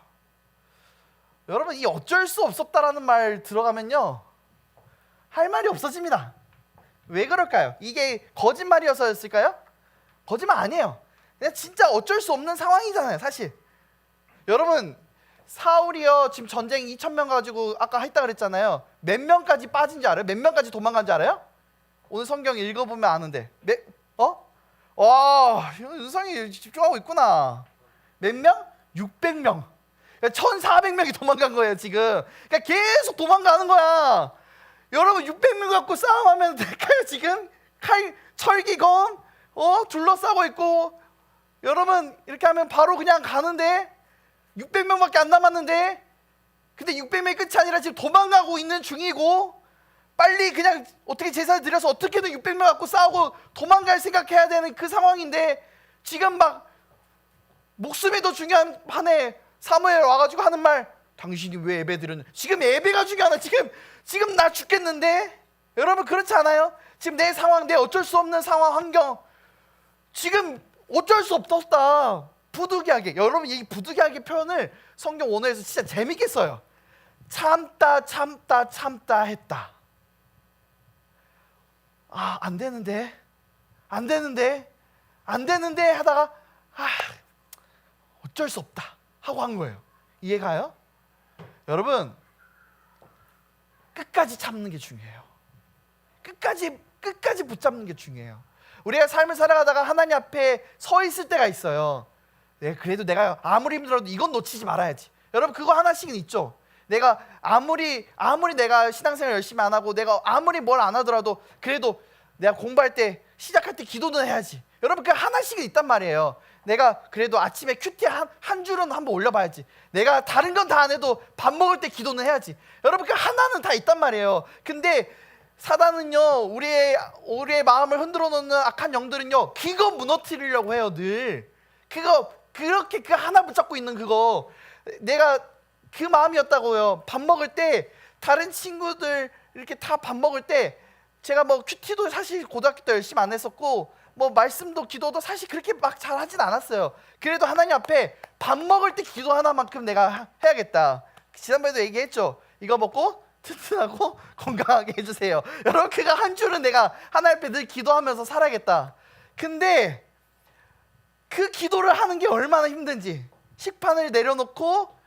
여러분 이 어쩔 수 없었다라는 말 들어가면요 할 말이 없어집니다. 왜 그럴까요? 이게 거짓말이어서였을까요? 거짓말 아니에요. 그냥 진짜 어쩔 수 없는 상황이잖아요 사실. 여러분 사울이요 지금 전쟁 2,000명 가지고 아까 했다 그랬잖아요. 몇 명까지 빠진지 알아요? 몇 명까지 도망간지 알아요? 오늘 성경 읽어보면 아는데 와 윤성이 집중하고 있구나. 몇 명? 600명. 1,400명이 도망간 거예요 지금. 그러니까 계속 도망가는 거야. 여러분 600명 갖고 싸움하면 될까요 지금? 철기검 둘러싸고 있고, 여러분 이렇게 하면 바로 그냥 가는데 600명밖에 안 남았는데, 근데 600명이 끝이 아니라 지금 도망가고 있는 중이고, 빨리 그냥 어떻게 제사를 드려서 어떻게든 600명 갖고 싸우고 도망갈 생각해야 되는 그 상황인데, 지금 막 목숨이 더 중요한 판에 사무엘 와가지고 하는 말, 당신이 왜 예배 드렸냐. 지금 예배가 중요하나. 지금 나 죽겠는데. 여러분 그렇지 않아요? 지금 내 상황, 내 어쩔 수 없는 상황, 환경, 지금 어쩔 수 없었다. 부득이하게. 여러분 이 부득이하게 표현을 성경 원어에서 진짜 재밌게 써요. 참다 했다. 아, 안 되는데 하다가 어쩔 수 없다 하고 한 거예요. 이해가요? 여러분 끝까지 참는 게 중요해요. 끝까지 붙잡는 게 중요해요. 우리가 삶을 살아가다가 하나님 앞에 서 있을 때가 있어요. 그래도 내가 아무리 힘들어도 이건 놓치지 말아야지. 여러분 그거 하나씩은 있죠. 내가 아무리 내가 신앙생활 열심히 안 하고, 내가 아무리 뭘 안 하더라도 그래도 내가 공부할 때 시작할 때 기도는 해야지. 여러분 그 하나씩은 있단 말이에요. 내가 그래도 아침에 큐티 한 줄은 한번 올려봐야지. 내가 다른 건 다 안 해도 밥 먹을 때 기도는 해야지. 여러분 그 하나는 다 있단 말이에요. 근데 사단은요, 우리의 마음을 흔들어 놓는 악한 영들은요, 그거 무너뜨리려고 해요. 늘 그렇게 그 하나 붙잡고 있는 그거. 내가 그 마음이었다고요. 밥 먹을 때 다른 친구들 이렇게 다 밥 먹을 때, 제가 뭐 큐티도 사실 고등학교 때 열심히 안 했었고, 뭐 말씀도 기도도 사실 그렇게 막 잘하진 않았어요. 그래도 하나님 앞에 밥 먹을 때 기도 하나만큼 내가 해야겠다. 지난번에도 얘기했죠. 이거 먹고 튼튼하고 건강하게 해주세요. 여러분 그거 한 줄은 내가 하나님 앞에 늘 기도하면서 살아야겠다. 근데 그 기도를 하는 게 얼마나 힘든지, 식판을 내려놓고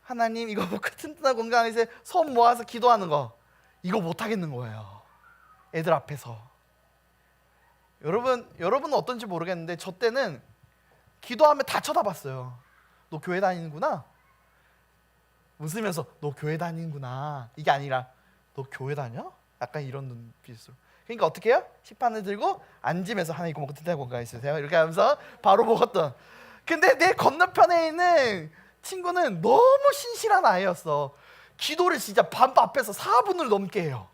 하나님 이거 먹고 튼튼하고 건강해서 손 모아서 기도하는 거, 이거 못하겠는 거예요. 애들 앞에서. 여러분은 어떤지 모르겠는데 저 때는 기도하면 다 쳐다봤어요. 너 교회 다니는구나. 웃으면서 너 교회 다니는구나. 이게 아니라 너 교회 다녀? 약간 이런 눈빛으로. 그러니까 어떻게 해요? 식판을 들고 앉으면서 하나 이거 먹고 튼튼하고 건강해주세요. 이렇게 하면서 바로 먹었던. 근데 내 건너편에 있는 친구는 너무 신실한 아이였어. 기도를 진짜 밥 앞에서 4분을 넘게 해요.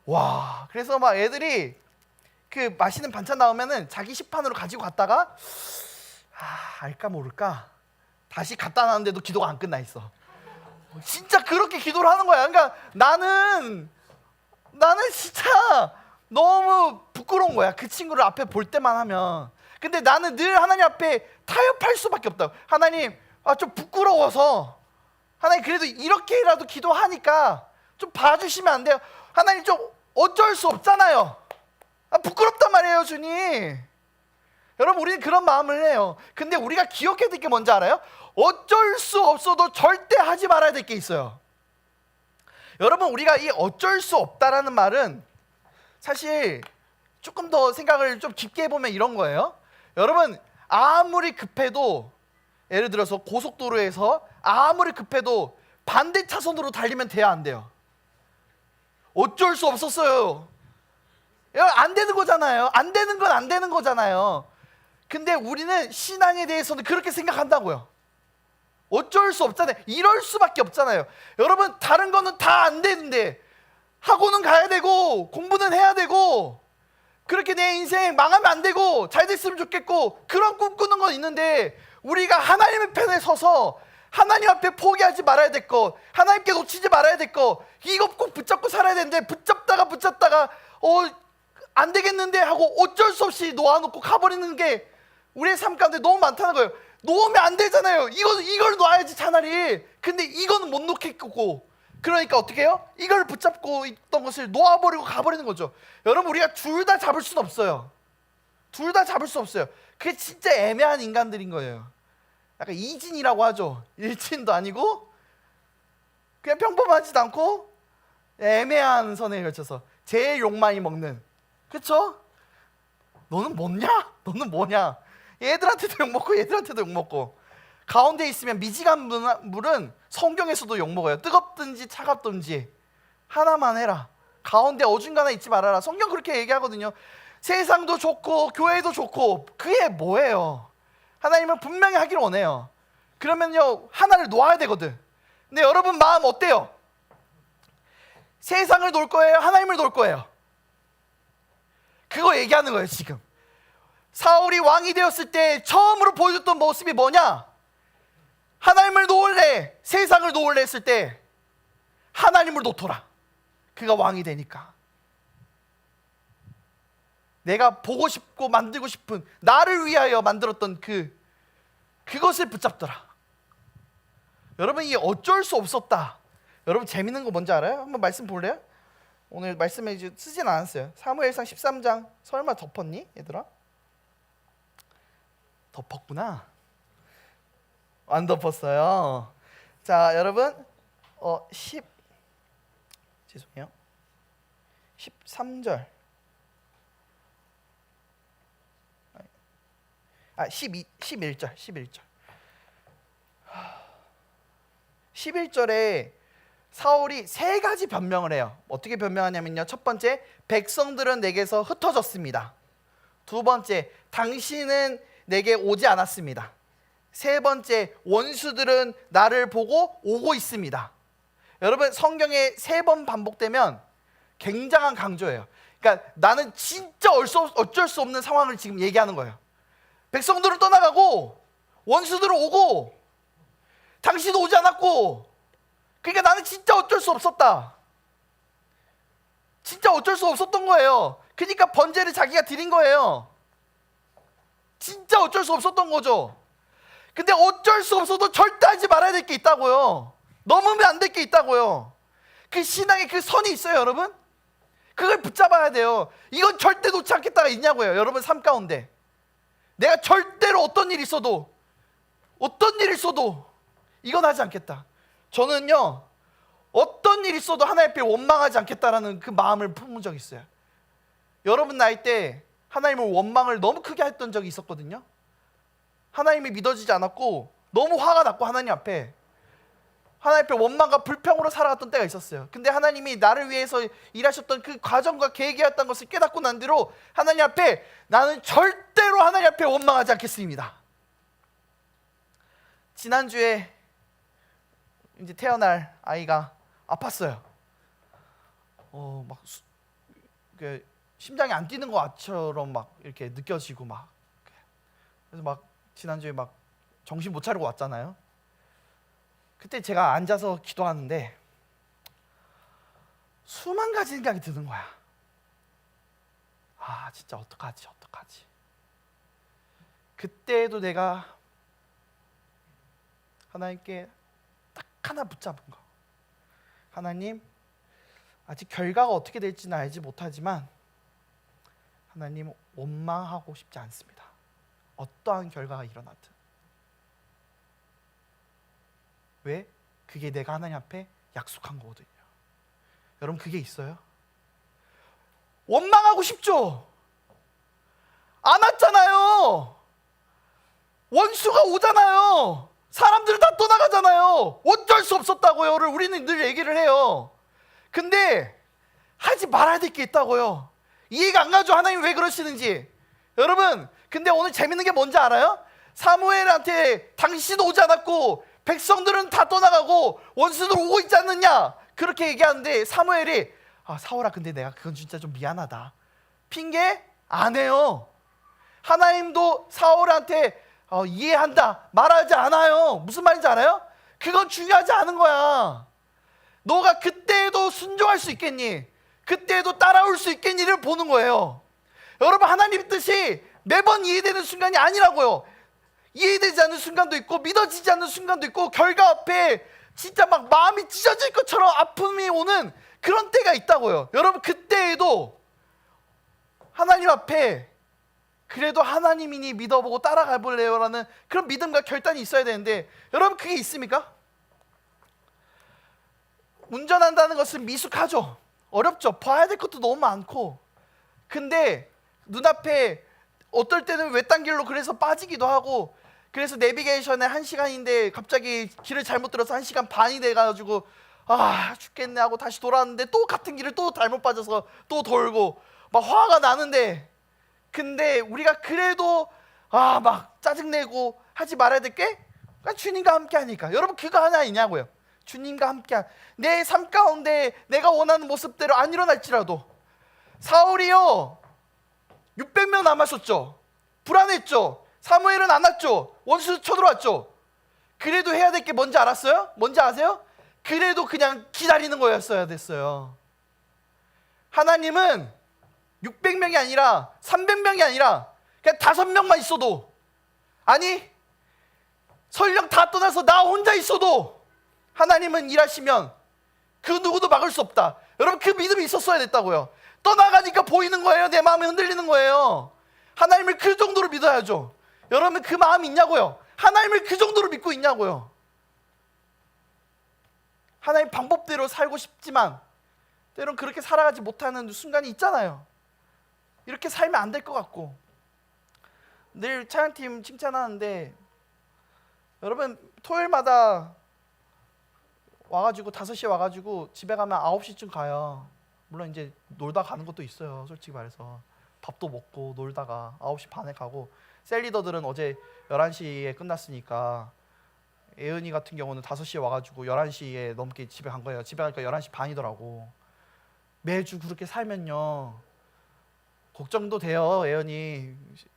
와, 그래서 막 애들이 그 맛있는 반찬 나오면은 자기 식판으로 가지고 갔다가 알까 모를까 다시 갖다 놨는데도 기도가 안 끝나 있어. 진짜 그렇게 기도를 하는 거야. 그러니까 나는 진짜 너무 부끄러운 거야. 그 친구를 앞에 볼 때만 하면. 근데 나는 늘 하나님 앞에 타협할 수밖에 없다고. 하나님, 좀 부끄러워서, 하나님 그래도 이렇게라도 기도하니까 좀 봐주시면 안 돼요? 하나님 좀 어쩔 수 없잖아요. 부끄럽단 말이에요, 주님. 여러분 우리는 그런 마음을 해요. 근데 우리가 기억해야 될 게 뭔지 알아요? 어쩔 수 없어도 절대 하지 말아야 될 게 있어요. 여러분 우리가 이 어쩔 수 없다라는 말은 사실 조금 더 생각을 좀 깊게 해보면 이런 거예요. 여러분 아무리 급해도, 예를 들어서 고속도로에서 아무리 급해도 반대 차선으로 달리면 돼야 안 돼요? 어쩔 수 없었어요. 안 되는 거잖아요. 안 되는 건 안 되는 거잖아요. 근데 우리는 신앙에 대해서는 그렇게 생각한다고요. 어쩔 수 없잖아요. 이럴 수밖에 없잖아요. 여러분 다른 거는 다 안 되는데 학원은 가야 되고 공부는 해야 되고 그렇게 내 인생 망하면 안 되고 잘 됐으면 좋겠고 그런 꿈꾸는 건 있는데, 우리가 하나님의 편에 서서 하나님 앞에 포기하지 말아야 될 거, 하나님께 놓치지 말아야 될 거, 이거 꼭 붙잡고 살아야 되는데 붙잡다가 안 되겠는데 하고 어쩔 수 없이 놓아놓고 가버리는 게 우리의 삶 가운데 너무 많다는 거예요. 놓으면 안 되잖아요. 이걸 놔야지 차라리. 근데 이거는 못 놓겠고, 그러니까 어떻게 해요? 이걸 붙잡고 있던 것을 놓아버리고 가버리는 거죠. 여러분 우리가 둘 다 잡을 수는 없어요. 둘 다 잡을 수 없어요. 그게 진짜 애매한 인간들인 거예요. 약간 이진이라고 하죠. 일진도 아니고 그냥 평범하지도 않고 애매한 선에 걸쳐서 제일 욕 많이 먹는. 그쵸? 너는 뭐냐? 너는 뭐냐? 얘들한테도 욕 먹고 얘들한테도 욕 먹고. 가운데 있으면 미지간 물은 성경에서도 욕 먹어요. 뜨겁든지 차갑든지 하나만 해라. 가운데 어중간하 있지 말아라. 성경 그렇게 얘기하거든요. 세상도 좋고 교회도 좋고 그게 뭐예요? 하나님은 분명히 하기를 원해요. 그러면요 하나를 놓아야 되거든. 근데 여러분 마음 어때요? 세상을 놓을 거예요? 하나님을 놓을 거예요? 그거 얘기하는 거예요 지금. 사울이 왕이 되었을 때 처음으로 보여줬던 모습이 뭐냐? 하나님을 놓을래? 세상을 놓을래? 했을 때 하나님을 놓더라. 그가 왕이 되니까. 내가 보고 싶고 만들고 싶은 나를 위하여 만들었던 그것을 붙잡더라. 여러분 이게 어쩔 수 없었다. 여러분 재밌는 거 뭔지 알아요? 한번 말씀 볼래요? 오늘 말씀에 쓰진 않았어요. 사무엘상 13장 설마 덮었니 얘들아? 덮었구나. 안 덮었어요. 자 여러분 13절 11절 11절에 사울이 세 가지 변명을 해요. 어떻게 변명하냐면요. 첫 번째, 백성들은 내게서 흩어졌습니다. 두 번째, 당신은 내게 오지 않았습니다. 세 번째, 원수들은 나를 보고 오고 있습니다. 여러분 성경에 3번 반복되면 굉장한 강조예요. 그러니까 나는 진짜 어쩔 수 없는 상황을 지금 얘기하는 거예요. 백성들은 떠나가고 원수들은 오고 당신은 오지 않았고, 그러니까 나는 진짜 어쩔 수 없었다. 진짜 어쩔 수 없었던 거예요. 그러니까 번제를 자기가 드린 거예요. 진짜 어쩔 수 없었던 거죠. 근데 어쩔 수 없어도 절대 하지 말아야 될 게 있다고요. 넘으면 안 될 게 있다고요. 그 신앙의 그 선이 있어요 여러분. 그걸 붙잡아야 돼요. 이건 절대 놓지 않겠다가 있냐고요. 여러분 삶 가운데 내가 절대로 어떤 일이 있어도 이건 하지 않겠다. 저는요 어떤 일이 있어도 하나님 앞에 원망하지 않겠다라는 그 마음을 품은 적이 있어요. 여러분 나이 때 하나님을 원망을 너무 크게 했던 적이 있었거든요. 하나님이 믿어지지 않았고 너무 화가 났고 하나님 앞에 원망과 불평으로 살아갔던 때가 있었어요. 근데 하나님이 나를 위해서 일하셨던 그 과정과 계획이었던 것을 깨닫고 난 뒤로 하나님 앞에 나는 절대로 하나님 앞에 원망하지 않겠습니다. 지난주에 이제 태어날 아이가 아팠어요. 심장이 안 뛰는 것처럼 막 이렇게 느껴지고 막. 그래서 막 지난주에 막 정신 못 차리고 왔잖아요. 그때 제가 앉아서 기도하는데 수만 가지 생각이 드는 거야. 아 진짜 어떡하지. 그때도 내가 하나님께 딱 하나 붙잡은 거. 하나님, 아직 결과가 어떻게 될지는 알지 못하지만 하나님 원망하고 싶지 않습니다. 어떠한 결과가 일어나든. 왜? 그게 내가 하나님 앞에 약속한 거거든요. 여러분 그게 있어요? 원망하고 싶죠? 안 왔잖아요. 원수가 오잖아요. 사람들은 다 떠나가잖아요. 어쩔 수 없었다고요. 우리는 늘 얘기를 해요. 근데 하지 말아야 될 게 있다고요. 이해가 안 가죠. 하나님 왜 그러시는지. 여러분 근데 오늘 재밌는 게 뭔지 알아요? 사무엘한테 당신 오지 않았고 백성들은 다 떠나가고 원수들 오고 있지 않느냐 그렇게 얘기하는데 사무엘이 사울아 근데 내가 그건 진짜 좀 미안하다. 핑계 안 해요. 하나님도 사울한테 이해한다 말하지 않아요. 무슨 말인지 알아요? 그건 중요하지 않은 거야. 너가 그때에도 순종할 수 있겠니? 그때에도 따라올 수 있겠니를 보는 거예요. 여러분 하나님 뜻이 매번 이해되는 순간이 아니라고요. 이해되지 않는 순간도 있고 믿어지지 않는 순간도 있고 결과 앞에 진짜 막 마음이 찢어질 것처럼 아픔이 오는 그런 때가 있다고요. 여러분 그때에도 하나님 앞에 그래도 하나님이니 믿어보고 따라가 볼래요라는 그런 믿음과 결단이 있어야 되는데 여러분 그게 있습니까? 운전한다는 것은 미숙하죠. 어렵죠. 봐야 될 것도 너무 많고. 근데 눈앞에 어떨 때는 외딴 길로 그래서 빠지기도 하고, 그래서 내비게이션에 1시간인데 갑자기 길을 잘못 들어서 1시간 반이 돼가지고 아 죽겠네 하고 다시 돌아왔는데 또 같은 길을 또 잘못 빠져서 또 돌고 막 화가 나는데, 근데 우리가 그래도 막 짜증내고 하지 말아야 될 게 주님과 함께 하니까. 여러분 그거 하나 있냐고요. 주님과 함께 내 삶 가운데 내가 원하는 모습대로 안 일어날지라도, 사울이요 600명 남았었죠. 불안했죠. 사무엘은 안 왔죠. 원수 쳐들어왔죠. 그래도 해야 될 게 뭔지 알았어요? 뭔지 아세요? 그래도 그냥 기다리는 거였어야 됐어요. 하나님은 600명이 아니라 300명이 아니라 그냥 5명만 있어도, 아니 설령 다 떠나서 나 혼자 있어도 하나님은 일하시면 그 누구도 막을 수 없다. 여러분 그 믿음이 있었어야 됐다고요. 떠나가니까 보이는 거예요. 내 마음이 흔들리는 거예요. 하나님을 그 정도로 믿어야죠. 여러분 그 마음이 있냐고요. 하나님을 그 정도로 믿고 있냐고요. 하나님 방법대로 살고 싶지만 때론 그렇게 살아가지 못하는 순간이 있잖아요. 이렇게 살면 안 될 것 같고. 늘 찬양팀 칭찬하는데 여러분 토요일마다 와가지고 5시에 와가지고 집에 가면 9시쯤 가요. 물론 이제 놀다 가는 것도 있어요. 솔직히 말해서 밥도 먹고 놀다가 9시 반에 가고, 셀리더들은 어제 11시에 끝났으니까 예은이 같은 경우는 5시에 와가지고 11시에 넘게 집에 간 거예요. 집에 가니까 11시 반이더라고. 매주 그렇게 살면요 걱정도 돼요. 예은이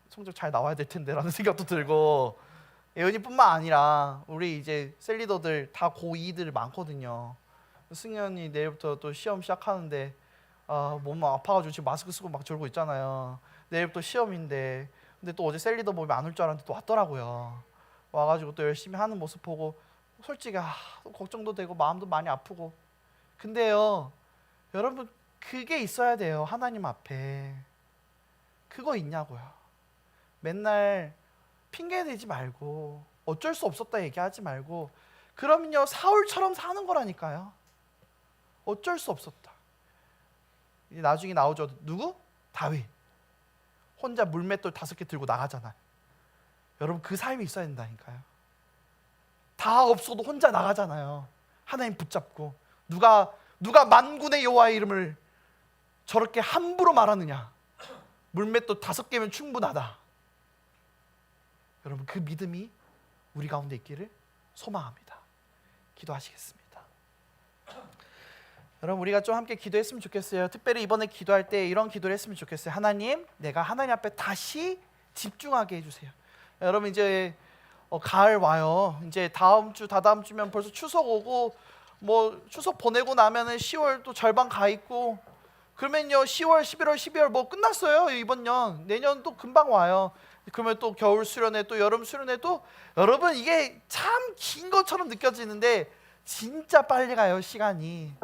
성적 잘 나와야 될 텐데 라는 생각도 들고, 예은이뿐만 아니라 우리 이제 셀리더들 다 고2들 많거든요. 승현이 내일부터 또 시험 시작하는데 몸 아파가지고 지금 마스크 쓰고 막 졸고 있잖아요. 내일부터 시험인데, 근데 또 어제 셀리더 보면 안 올 줄 알았는데 또 왔더라고요. 와가지고 또 열심히 하는 모습 보고 솔직히 걱정도 되고 마음도 많이 아프고. 근데요 여러분 그게 있어야 돼요. 하나님 앞에 그거 있냐고요. 맨날 핑계 대지 말고 어쩔 수 없었다 얘기하지 말고, 그러면요 사울처럼 사는 거라니까요. 어쩔 수 없었다. 이제 나중에 나오죠. 누구? 다윗. 혼자 물맷돌 5개 들고 나가잖아요. 여러분 그 삶이 있어야 된다니까요. 다 없어도 혼자 나가잖아요. 하나님 붙잡고. 누가 만군의 여호와의 이름을 저렇게 함부로 말하느냐. 물맷돌 5개면 충분하다. 여러분 그 믿음이 우리 가운데 있기를 소망합니다. 기도하시겠습니다. 여러분 우리가 좀 함께 기도했으면 좋겠어요. 특별히 이번에 기도할 때 이런 기도를 했으면 좋겠어요. 하나님, 내가 하나님 앞에 다시 집중하게 해주세요. 여러분 이제 가을 와요. 이제 다음 주 다다음 주면 벌써 추석 오고, 뭐 추석 보내고 나면은 10월 또 절반 가 있고, 그러면요 10월, 11월, 12월 뭐 끝났어요. 이번 년. 내년 또 금방 와요. 그러면 또 겨울 수련회, 또 여름 수련회, 또 여러분 이게 참 긴 것처럼 느껴지는데 진짜 빨리 가요 시간이.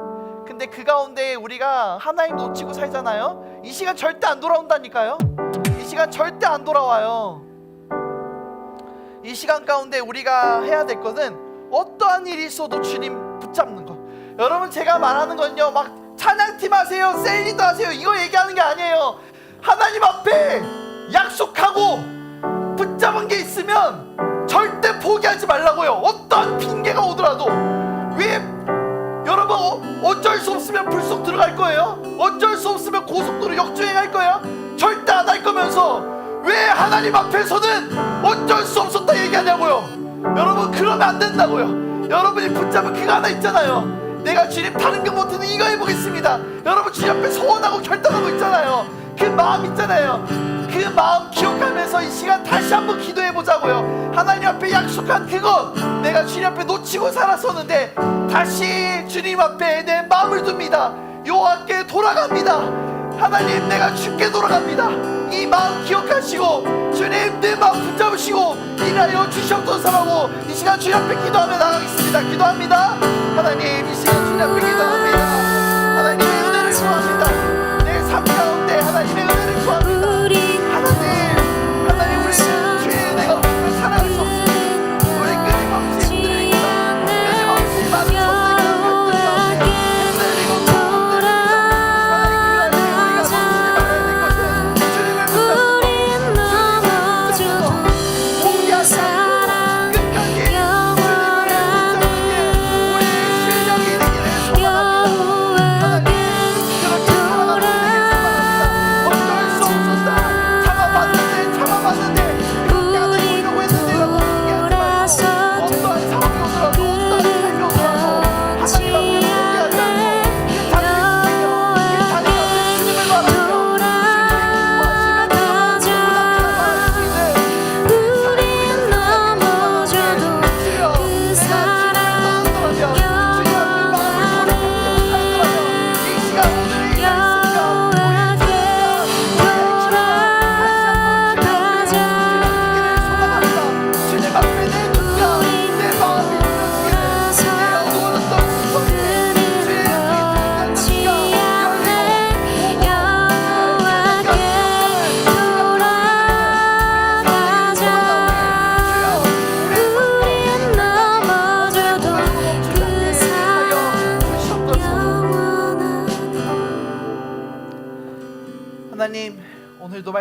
근데 그 가운데 우리가 하나님 놓치고 살잖아요. 이 시간 절대 안 돌아온다니까요. 이 시간 절대 안 돌아와요. 이 시간 가운데 우리가 해야 될 것은 어떠한 일이 있어도 주님 붙잡는 것. 여러분 제가 말하는 건요 막 찬양팀 하세요, 셀리더 하세요 이거 얘기하는 게 아니에요. 하나님 앞에 약속하고 붙잡은 게 있으면 절대 포기하지 말라고요. 어떤 핑계가 오더라도. 왜 여러분 어쩔 수 없으면 불속 들어갈 거예요? 어쩔 수 없으면 고속도로 역주행할 거예요? 절대 안 할 거면서 왜 하나님 앞에서는 어쩔 수 없었다 얘기하냐고요. 여러분 그러면 안 된다고요. 여러분이 붙잡은 그거 하나 있잖아요. 내가 주님 다른 거 못해도 이거 해보겠습니다. 여러분 주님 앞에 소원하고 결단하고 있잖아요. 그 마음 있잖아요. 그 마음 기억하면서 이 시간 다시 한번 기도해보자고요. 하나님 앞에 약속한 그것, 내가 주님 앞에 놓치고 살았었는데 다시 주님 앞에 내 마음을 둡니다. 여호와께 돌아갑니다. 하나님 내가 주께 돌아갑니다. 이 마음 기억하시고 주님 내 마음 붙잡으시고 일하여 주시옵소서라고 이 시간 주님 앞에 기도하며 나가겠습니다. 기도합니다. 하나님 이 시간 주님 앞에 기도합니다. 하나님의 은혜를 구합니다. 내 삶 가운데 하나님의 은혜를 구합니다. 하나님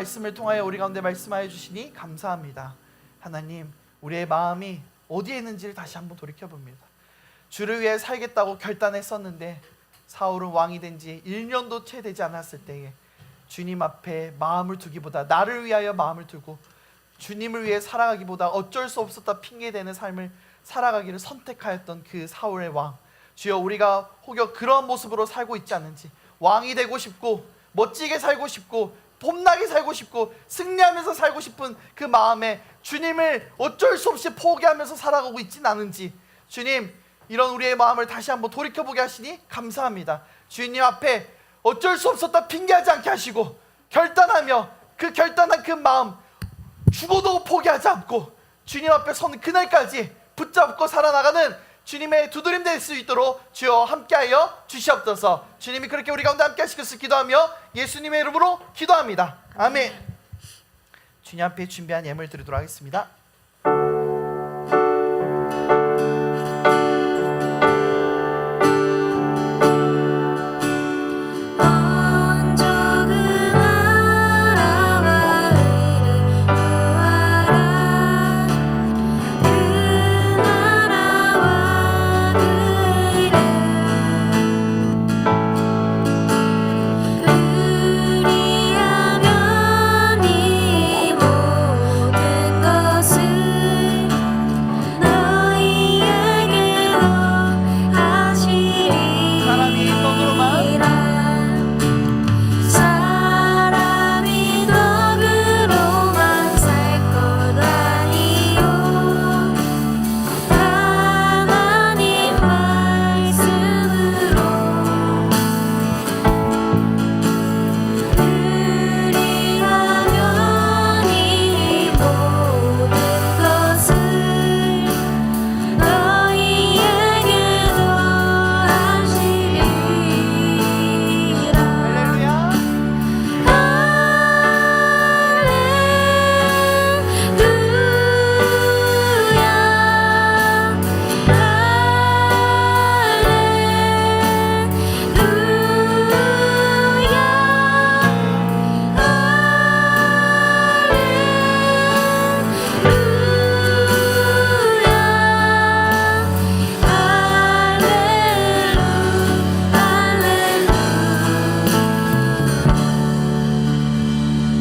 말씀을 통하여 우리 가운데 말씀하여 주시니 감사합니다. 하나님, 우리의 마음이 어디에 있는지를 다시 한번 돌이켜봅니다. 주를 위해 살겠다고 결단했었는데 사울은 왕이 된 지 1년도 채 되지 않았을 때에 주님 앞에 마음을 두기보다 나를 위하여 마음을 두고 주님을 위해 살아가기보다 어쩔 수 없었다 핑계대는 삶을 살아가기를 선택하였던 그 사울의 왕, 주여 우리가 혹여 그런 모습으로 살고 있지 않는지, 왕이 되고 싶고 멋지게 살고 싶고 봄나게 살고 싶고 승리하면서 살고 싶은 그 마음에 주님을 어쩔 수 없이 포기하면서 살아가고 있지는 않은지, 주님 이런 우리의 마음을 다시 한번 돌이켜보게 하시니 감사합니다. 주님 앞에 어쩔 수 없었다 핑계하지 않게 하시고 결단하며 그 결단한 그 마음 죽어도 포기하지 않고 주님 앞에 서는 그날까지 붙잡고 살아나가는 주님의 두드림 될 수 있도록 주여 함께하여 주시옵소서. 주님이 그렇게 우리 가운데 함께 하실 것을 기도하며 예수님의 이름으로 기도합니다. 아멘. 주님 앞에 준비한 예물 드리도록 하겠습니다. 온 적은 나라와 의를 구하라. 그 나라와 그 의를 그리하면 이 모든 것을 너희에게로 하시리라. 사람이 떡으로만 사람이 떡으로만 살 것 아니요 하나님 말씀으로 그리하면 이 모든 것을 너희에게도 하시리라. 할렐루야.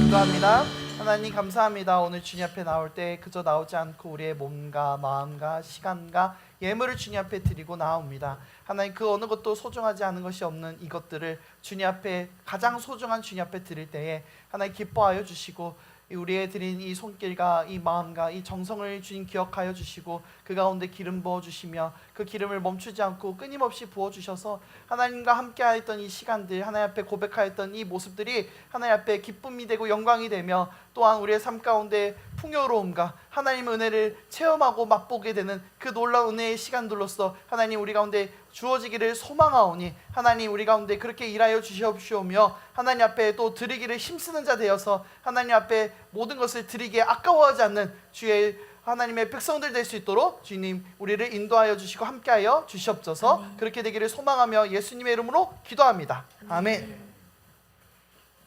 기도합니다. 하나님 감사합니다. 오늘 주님 앞에 나올 때 그저 나오지 않고 우리의 몸과 마음과 시간과 예물을 주님 앞에 드리고 나옵니다. 하나님 그 어느 것도 소중하지 않은 것이 없는 이것들을 주님 앞에 가장 소중한 주님 앞에 드릴 때에 하나님 기뻐하여 주시고 우리의 드린 이 손길과 이 마음과 이 정성을 주님 기억하여 주시고 그 가운데 기름 부어주시며 그 기름을 멈추지 않고 끊임없이 부어주셔서 하나님과 함께하였던 이 시간들, 하나님 앞에 고백하였던 이 모습들이 하나님 앞에 기쁨이 되고 영광이 되며 또한 우리의 삶 가운데 풍요로움과 하나님의 은혜를 체험하고 맛보게 되는 그 놀라운 은혜의 시간들로서 하나님 우리 가운데 주어지기를 소망하오니 하나님 우리 가운데 그렇게 일하여 주시옵시오며 하나님 앞에 또 드리기를 힘쓰는 자 되어서 하나님 앞에 모든 것을 드리기에 아까워하지 않는 주의 하나님의 백성들 될 수 있도록 주님 우리를 인도하여 주시고 함께하여 주시옵소서. 그렇게 되기를 소망하며 예수님의 이름으로 기도합니다. 아멘.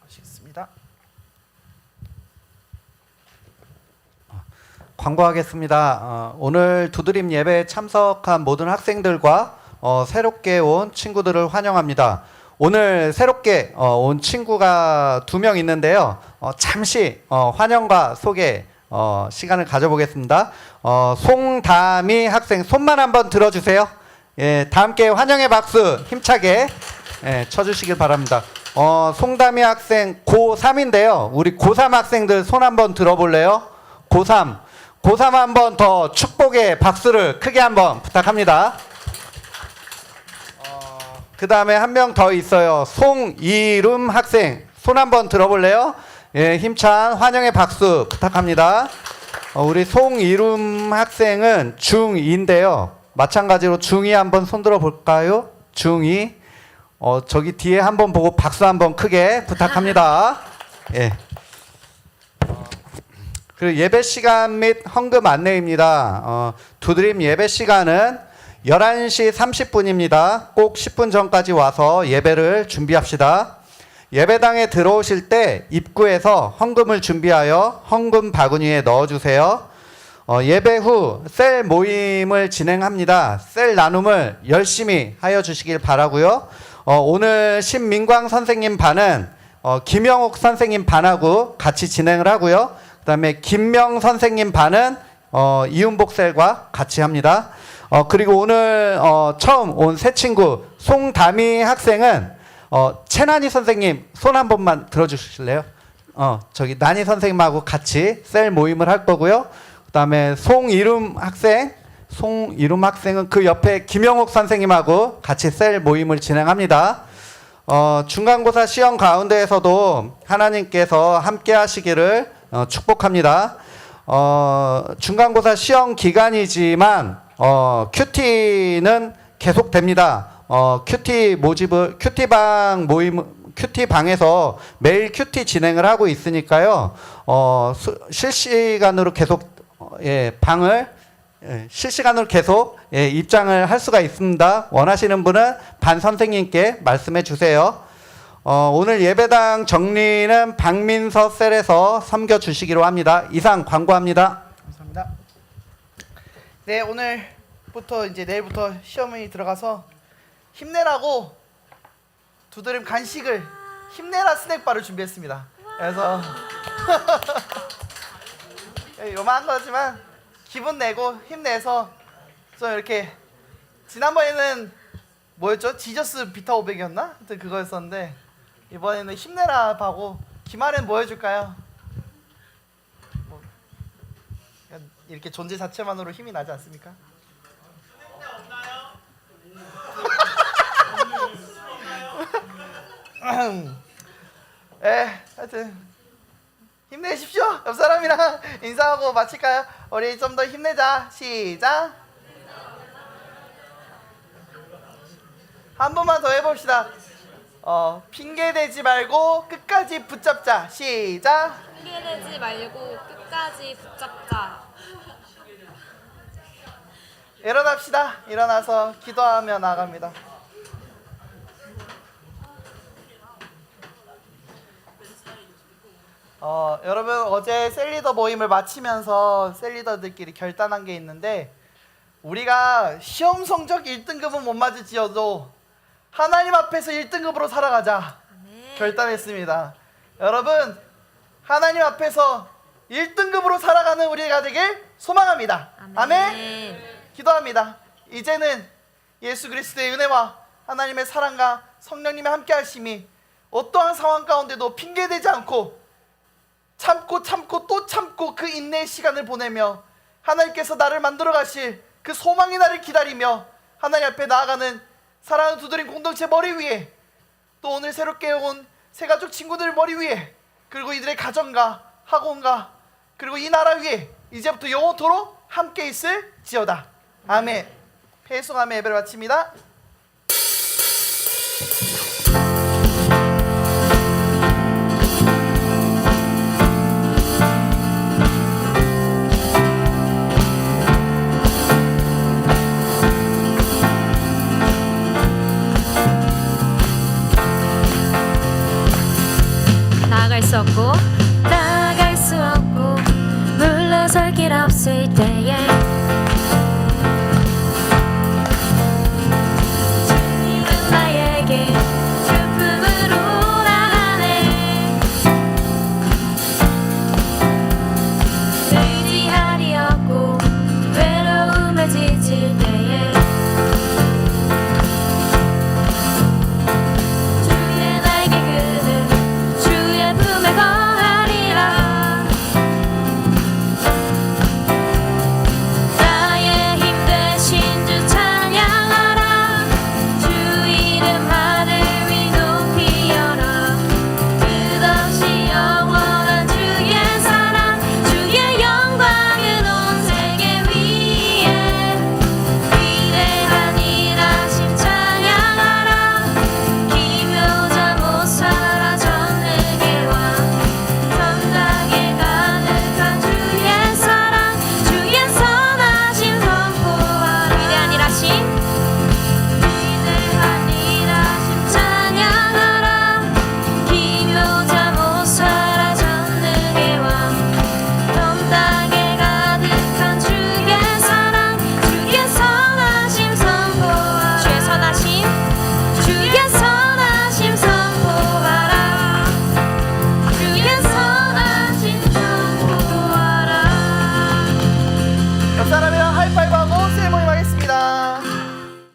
하시겠습니다. 광고하겠습니다. 오늘 두드림 예배에 참석한 모든 학생들과 새롭게 온 친구들을 환영합니다. 오늘 새롭게 온 친구가 2명 있는데요. 잠시 환영과 소개 시간을 가져보겠습니다. 송다미 학생 손만 한번 들어주세요. 예, 다 함께 환영의 박수 힘차게 쳐주시길 바랍니다. 송다미 학생 고3인데요. 우리 고3 학생들 손 한번 들어볼래요? 고3 한번 더 축복의 박수를 크게 한번 부탁합니다. 그 다음에 한 명 더 있어요. 송이름 학생 손 한번 들어볼래요? 예, 힘찬 환영의 박수 부탁합니다. 우리 송이름 학생은 중2인데요. 마찬가지로 중2 한번 손 들어볼까요? 중2 저기 뒤에 한번 보고 박수 한번 크게 부탁합니다. 예. 그리고 예배 시간 및 헌금 안내입니다. 두드림 예배 시간은 11시 30분입니다. 꼭 10분 전까지 와서 예배를 준비합시다. 예배당에 들어오실 때 입구에서 헌금을 준비하여 헌금 바구니에 넣어주세요. 예배 후 셀 모임을 진행합니다. 셀 나눔을 열심히 하여 주시길 바라고요. 오늘 신민광 선생님 반은 김영옥 선생님 반하고 같이 진행을 하고요. 그 다음에 김명 선생님 반은 이윤복 셀과 같이 합니다. 그리고 오늘 처음 온 새 친구 송다미 학생은 채나니 선생님 손 한 번만 들어주실래요? 저기 나니 선생님하고 같이 셀 모임을 할 거고요. 그 다음에 송이름 학생은 그 옆에 김영옥 선생님하고 같이 셀 모임을 진행합니다. 중간고사 시험 가운데에서도 하나님께서 함께 하시기를 축복합니다. 중간고사 시험 기간이지만 큐티는 계속됩니다. 큐티방에서 매일 큐티 진행을 하고 있으니까요. 실시간으로 계속 실시간으로 계속 입장을 할 수가 있습니다. 원하시는 분은 반 선생님께 말씀해 주세요. 오늘 예배당 정리는 박민서 셀에서 섬겨 주시기로 합니다. 이상 광고합니다. 감사합니다. 네, 오늘부터 이제 내일부터 시험이 들어가서 힘내라고 두드림 간식을 힘내라 스낵바를 준비했습니다. 그래서 요만한 거지만 기분 내고 힘내서 좀 이렇게 지난번에는 뭐였죠? 지저스 비타 500이었나? 하여튼 그거였었는데 이번에는 힘내라 하고 기말엔 뭐 해줄까요? 이렇게 존재 자체만으로 힘이 나지 않습니까? 하여튼 힘내십시오. 옆 사람이랑 인사하고 마칠까요? 우리 좀 더 힘내자. 시작. 한 번만 더 해봅시다. 핑계 대지 말고 끝까지 붙잡자. 시작. 핑계대지 말고 끝까지 붙잡자. 일어납시다. 일어나서 기도하며 나갑니다. 여러분 어제 셀리더 모임을 마치면서 셀리더들끼리 결단한 게 있는데 우리가 시험 성적 1등급은 못 맞을지어도 하나님 앞에서 1등급으로 살아가자 결단했습니다. 여러분 하나님 앞에서 1등급으로 살아가는 우리가 되길 소망합니다. 아멘. 기도합니다. 이제는 예수 그리스도의 은혜와 하나님의 사랑과 성령님의 함께 하심이 어떠한 상황 가운데도 핑계대지 않고 참고 또 참고 그 인내의 시간을 보내며 하나님께서 나를 만들어 가실 그 소망이 나를 기다리며 하나님 앞에 나아가는 사랑하는 두드림 공동체 머리 위에 또 오늘 새롭게 온 새가족 친구들 머리 위에 그리고 이들의 가정과 학원과 그리고 이 나라 위에 이제부터 영원토록 함께 있을지어다. 아멘. 폐송함의 예배를 마칩니다.